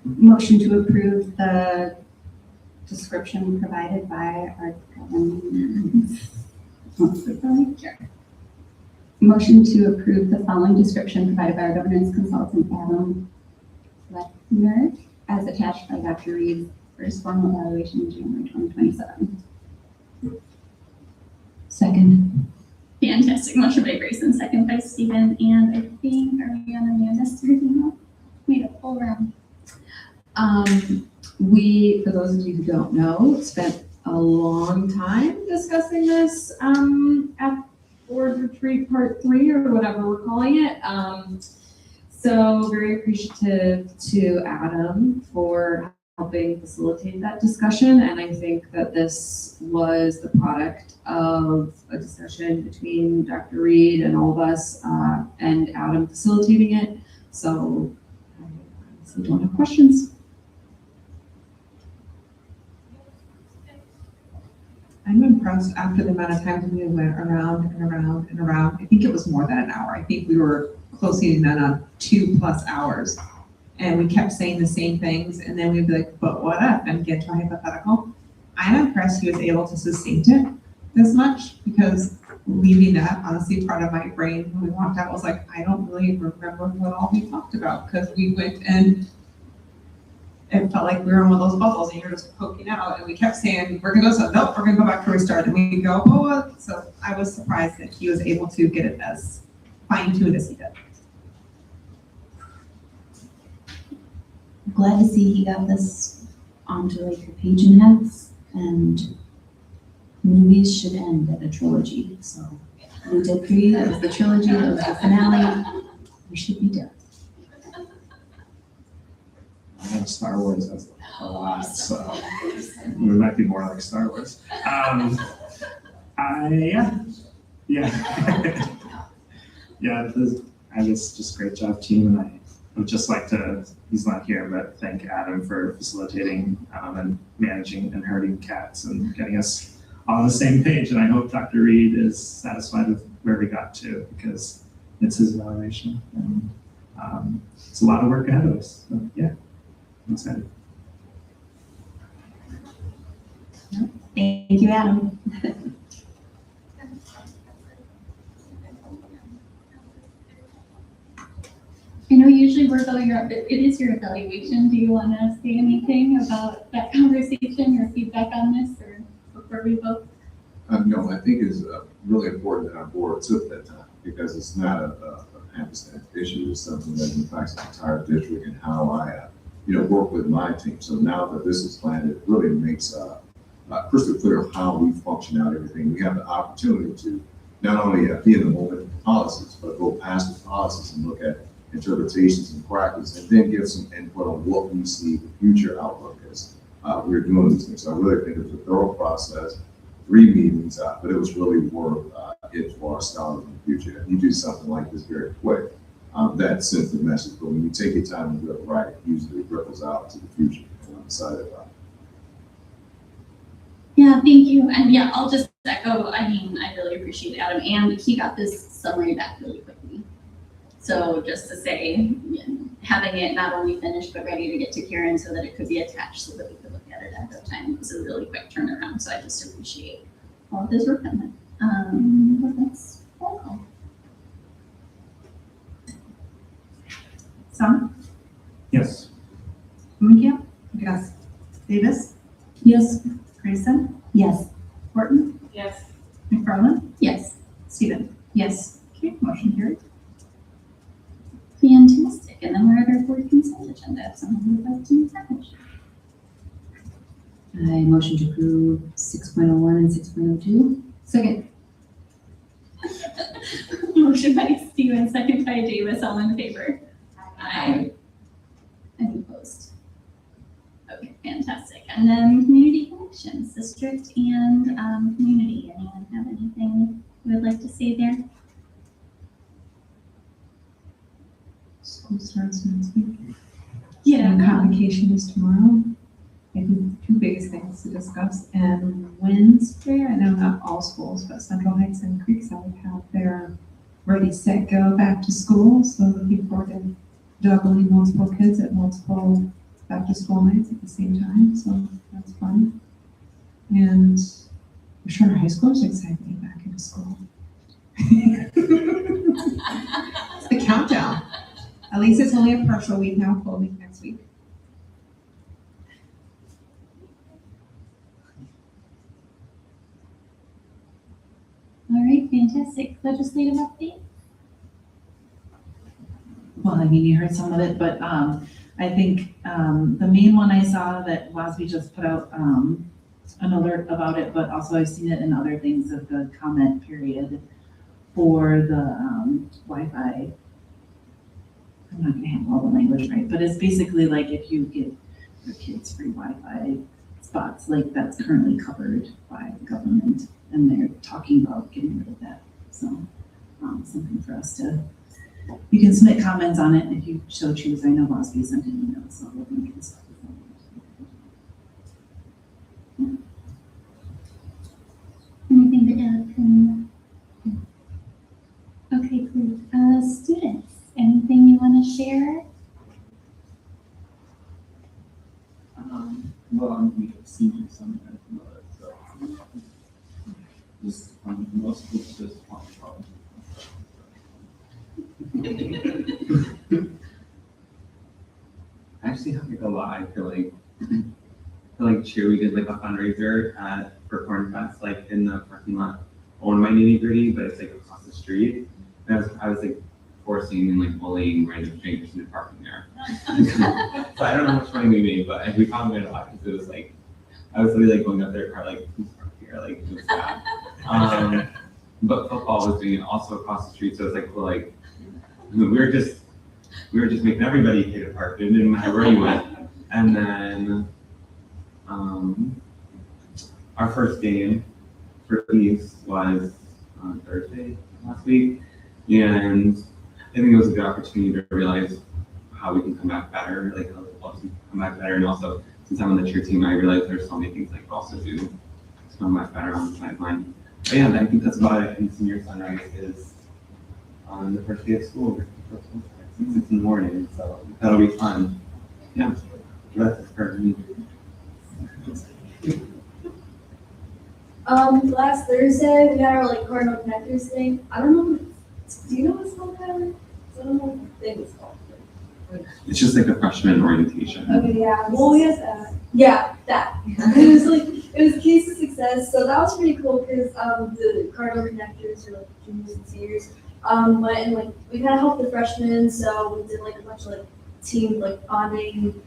Motion to approve the description provided by our government. Sure. Motion to approve the following description provided by our governance consultant, Adam Lechner, as attached by Dr. Reed's first formal evaluation in January 2027. Second. Fantastic. Fantastic. Motion by Grayson, second by Stephen, and I think, are we on Amanda's third email? Made a full round. We, for those of you who don't know, spent a long time discussing this at board retreat part 3 or whatever we're calling it. So very appreciative to Adam for helping facilitate that discussion. And I think that this was the product of a discussion between Dr. Reed and all of us and Adam facilitating it. So I honestly don't have questions. I'm impressed after the amount of times we went around and around and around. I think it was more than an hour. I think we were closing in on 2+ hours. And we kept saying the same things, and then we'd be like, but what if, and get to a hypothetical. I'm impressed he was able to sustain it this much, because leaving that, honestly, part of my brain when we walked out was like, I don't really remember what all we talked about, because we went and it felt like we were in one of those bubbles and you're just poking out, and we kept saying, we're gonna go, so nope, we're gonna go back to restart, and we go, oh, so I was surprised that he was able to get it as fine-tuned as he did. Glad to see he got this onto like the page and heads, and movies should end at a trilogy. So we did 3, that was the trilogy, that was the finale. We should be done. I know Star Wars has a lot, so it might be more like Star Wars. Yeah, I guess just great job, team, and I would just like to, he's not here, but thank Adam for facilitating and managing and herding cats and getting us on the same page. And I hope Dr. Reed is satisfied with where we got to, because it's his evaluation. And it's a lot of work ahead of us. So yeah, I'm excited. Thank you, Adam. I know usually we're going up, but it is your evaluation. Do you want to say anything about that conversation or feedback on this, or before we vote? No, I think it's really important that our board took that time, because it's not a happenstance issue. It's something that impacts the entire district and how I, work with my team. So now that this is planned, it really makes crystal clear how we function out everything. We have the opportunity to not only be in the moment of policies, but go past the policies and look at interpretations and practice, and then give some input on what we see the future outlook as we're doing these things. So I really think it was a thorough process, 3 meetings, but it was really worth it for our scholars in the future. And you do something like this very quick, that sends the message. But when you take your time and do it right, it usually ripples out to the future. And I'm excited about it. Yeah, thank you. And yeah, I'll just echo, I really appreciate Adam, and he got this summary back really quickly. So just to say, having it not only finished, but ready to get to Karen so that it could be attached so that we could look at it at that time. It was a really quick turnaround. So I just appreciate all of his work on that. But that's roll call. Sum, Yes. Mungia? Yes. Davis? Yes. Grayson? Yes. Horton? Yes. McFarland? Yes. Stephen? Yes. Okay, motion carried. Fantastic. And then we're at our board consent agenda. If someone would like to make that motion. I motion to approve 6.01 and 6.02. Second. Motion by Stephen, second by Davis. All in favor? Aye. Any opposed? Okay, fantastic. And then community connections, district and community. Anyone have anything you would like to say there? School starts next week. Yeah. And convocation is tomorrow. I think 2 biggest things to discuss. And Wednesday, I know not all schools, but Central Heights and Creekside have their ready, set, go back to school. So looking forward to juggling multiple kids at multiple back to school nights at the same time. So that's fun. And I'm sure high schoolers are excited to get back into school. It's the countdown. At least it's only a partial week now, full week next week. All right, Fantastic. Legislative update? Well, I mean, you heard some of it, but I think the main one I saw that WASB just put out an alert about it, but also I've seen it in other things of the comment period for the Wi-Fi. I'm not gonna have all the language right, but it's basically like if you give your kids free Wi-Fi spots, like that's currently covered by the government, and they're talking about getting rid of that. So something for us to, you can submit comments on it if you so choose. I know WASB sent an email, so we'll link and stuff. Anything to add from? Okay, great. Students, anything you want to share? Well, we have senior summer and so just most schools just want problems. I actually have like a lot. I feel like cheer, we did like a fundraiser for Corn Fest, like in the parking lot owned by Nitty Gritty, but it's like across the street. And I was like forcing and like bullying random strangers into parking there. So I don't know how much money we made, but we probably made a lot because it was like, I was literally like going up their car, like, who's parked here? Like, it was bad. But football was doing it also across the street. So it's like, well, like, we were just making everybody pay to park. It didn't matter where you went. And then our first game for East was on Thursday last week. And I think it was a good opportunity to realize how we can come back better, like how the clubs can come back better. And also, since I'm on the cheer team, I realized there's so many things I could also do to come back better on the sideline. But yeah, I think that's about it. And Senior Sunrise is on the first day of school. 6 in the morning, so that'll be fun. Yeah, that's it for me. Last Thursday, we had our like Cardinal Connectors thing. I don't know, do you know what it's called, Tyler? I don't know what the thing is called. It's just like a freshman orientation. Okay, yeah, well, we had that. Yeah, that. It was like, it was a case of success, so that was pretty cool because the Cardinal Connectors are like juniors and seniors. Went and like, we kind of helped the freshmen, so we did like a bunch of like team like bonding,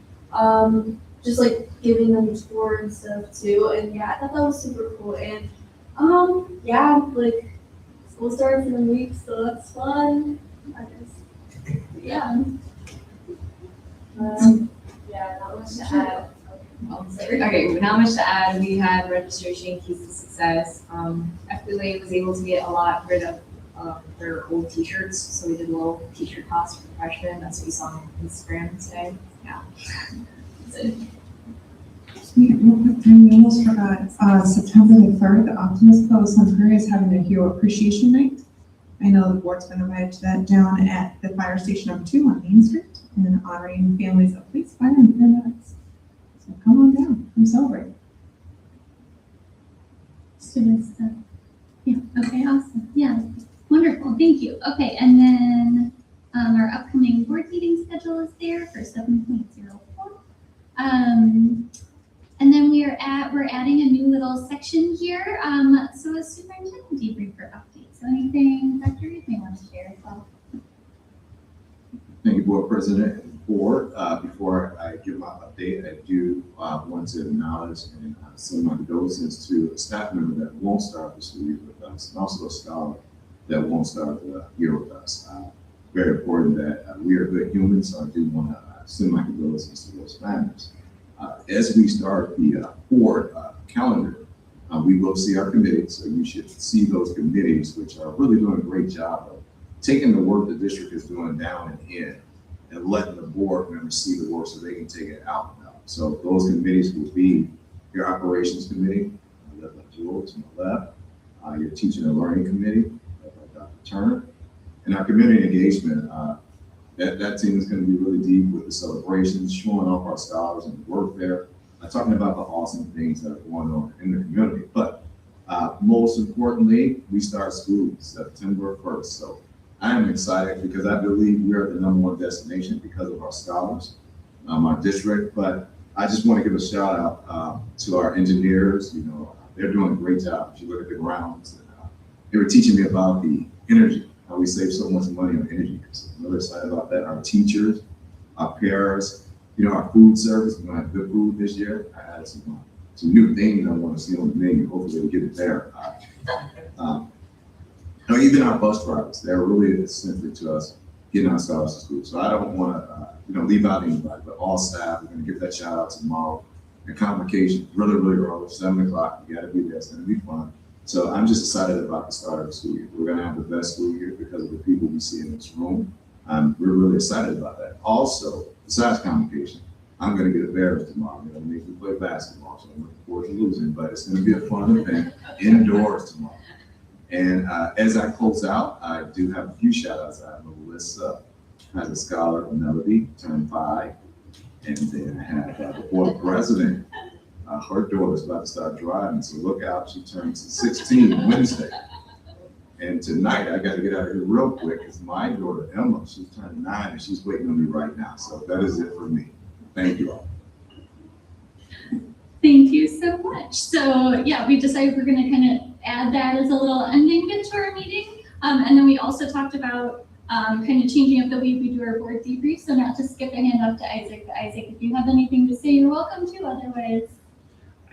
just like giving them sport and stuff too. And yeah, I thought that was super cool. And yeah, like school starts in a week, so that's fun, I guess. Yeah. Yeah, not much to add. Okay, not much to add. We had registration keys to success. FBLA was able to get a lot rid of their old t-shirts, so we did a little t-shirt cost for freshmen. That's what you saw on Instagram today. Yeah. That's it. Real quick thing, we almost forgot, September the 3rd, the Optimist Club of Sun Prairie is having a Hero Appreciation Night. I know the board's been invited to that down at the fire station number 2 on Main Street and honoring families of police, fire, and paramedics. So come on down, come celebrate. Students, yeah, okay, awesome. Yeah, wonderful, thank you. Okay, and then our upcoming board meeting schedule is there for 7.04. And then we're adding a new little section here. So a superintendent debriefer update. So anything, Dr. Reed may want to share as well. Thank you, Board President and Board. Before I give my update, I do want to acknowledge and send my condolences to a staff member that won't start the school year with us, and also a scholar that won't start the year with us. Very important that we are good humans, so I do want to send my condolences to those families. As we start the board calendar, we will see our committees, so you should see those committees, which are really doing a great job of taking the work the district is doing down and in, and letting the board members see the work so they can take it out and out. So those committees will be your operations committee, led by George to my left, your teaching and learning committee, led by Dr. Turner, and our community engagement. That team is going to be really deep with the celebrations, showing off our scholars and the work there, talking about the awesome things that are going on in the community. But most importantly, we start school September 1st. So I am excited because I believe we are the #1 destination because of our scholars, our district. But I just want to give a shout out to our engineers. You know, they're doing a great job. If you look at the grounds, they were teaching me about the energy, how we save so much money on energy. So I'm really excited about that. Our teachers, our parents, our food service, we're gonna have good food this year. I had some new things I want to see on the menu. Hopefully we'll get it there. Even our bus drivers, they're really essential to us getting ourselves to school. So I don't want to, leave out anybody, but all staff, we're going to give that shout out tomorrow. And convocation, really, really early, 7 o'clock. You got to be there. It's going to be fun. So I'm just excited about the start of the school year. We're going to have the best school year because of the people we see in this room. We're really excited about that. Also, besides convocation, I'm going to get a Bears tomorrow. They're going to make me play basketball, so I'm looking forward to losing. But it's going to be a fun event indoors tomorrow. And as I close out, I do have a few shout outs. I have Melissa, has a scholar, Melody, turned 5. And then I have the board president, her daughter's about to start driving. So look out, she turns 16 Wednesday. And tonight I got to get out of here real quick because my daughter, Emma, she's turning 9 and she's waiting on me right now. So that is it for me. Thank you all. Thank you so much. So yeah, we decided we're going to kind of add that as a little ending bit to our meeting. And then we also talked about kind of changing up the way we do our board debrief. So not to skip a hand up to Isaac, but Isaac, if you have anything to say, you're welcome to. Otherwise,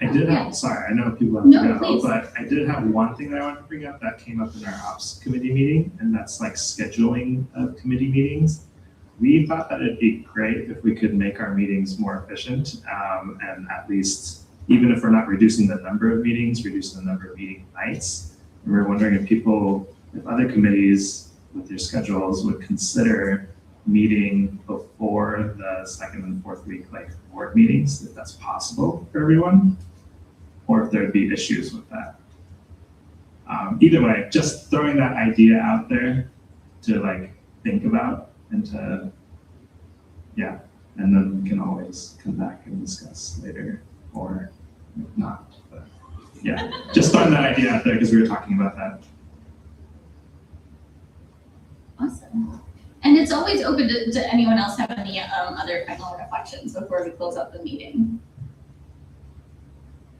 I did have, sorry, I know people have to go, but I did have one thing that I wanted to bring up that came up in our ops committee meeting, and that's like scheduling of committee meetings. We thought that it'd be great if we could make our meetings more efficient, and at least, even if we're not reducing the number of meetings, reducing the number of meeting nights. And we're wondering if other committees with their schedules would consider meeting before the second and fourth week, like board meetings, if that's possible for everyone, or if there'd be issues with that. Either way, just throwing that idea out there to like think about and to, yeah, and then we can always come back and discuss later or not, but yeah, just throwing that idea out there because we were talking about that. awesome. And it's always open to anyone else have any other final reflections before we close out the meeting.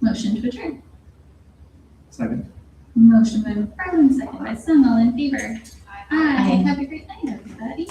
Motion to adjourn. Second. Motion by McFarland, second by Sun, all in favor. Aye. Have a great night, everybody.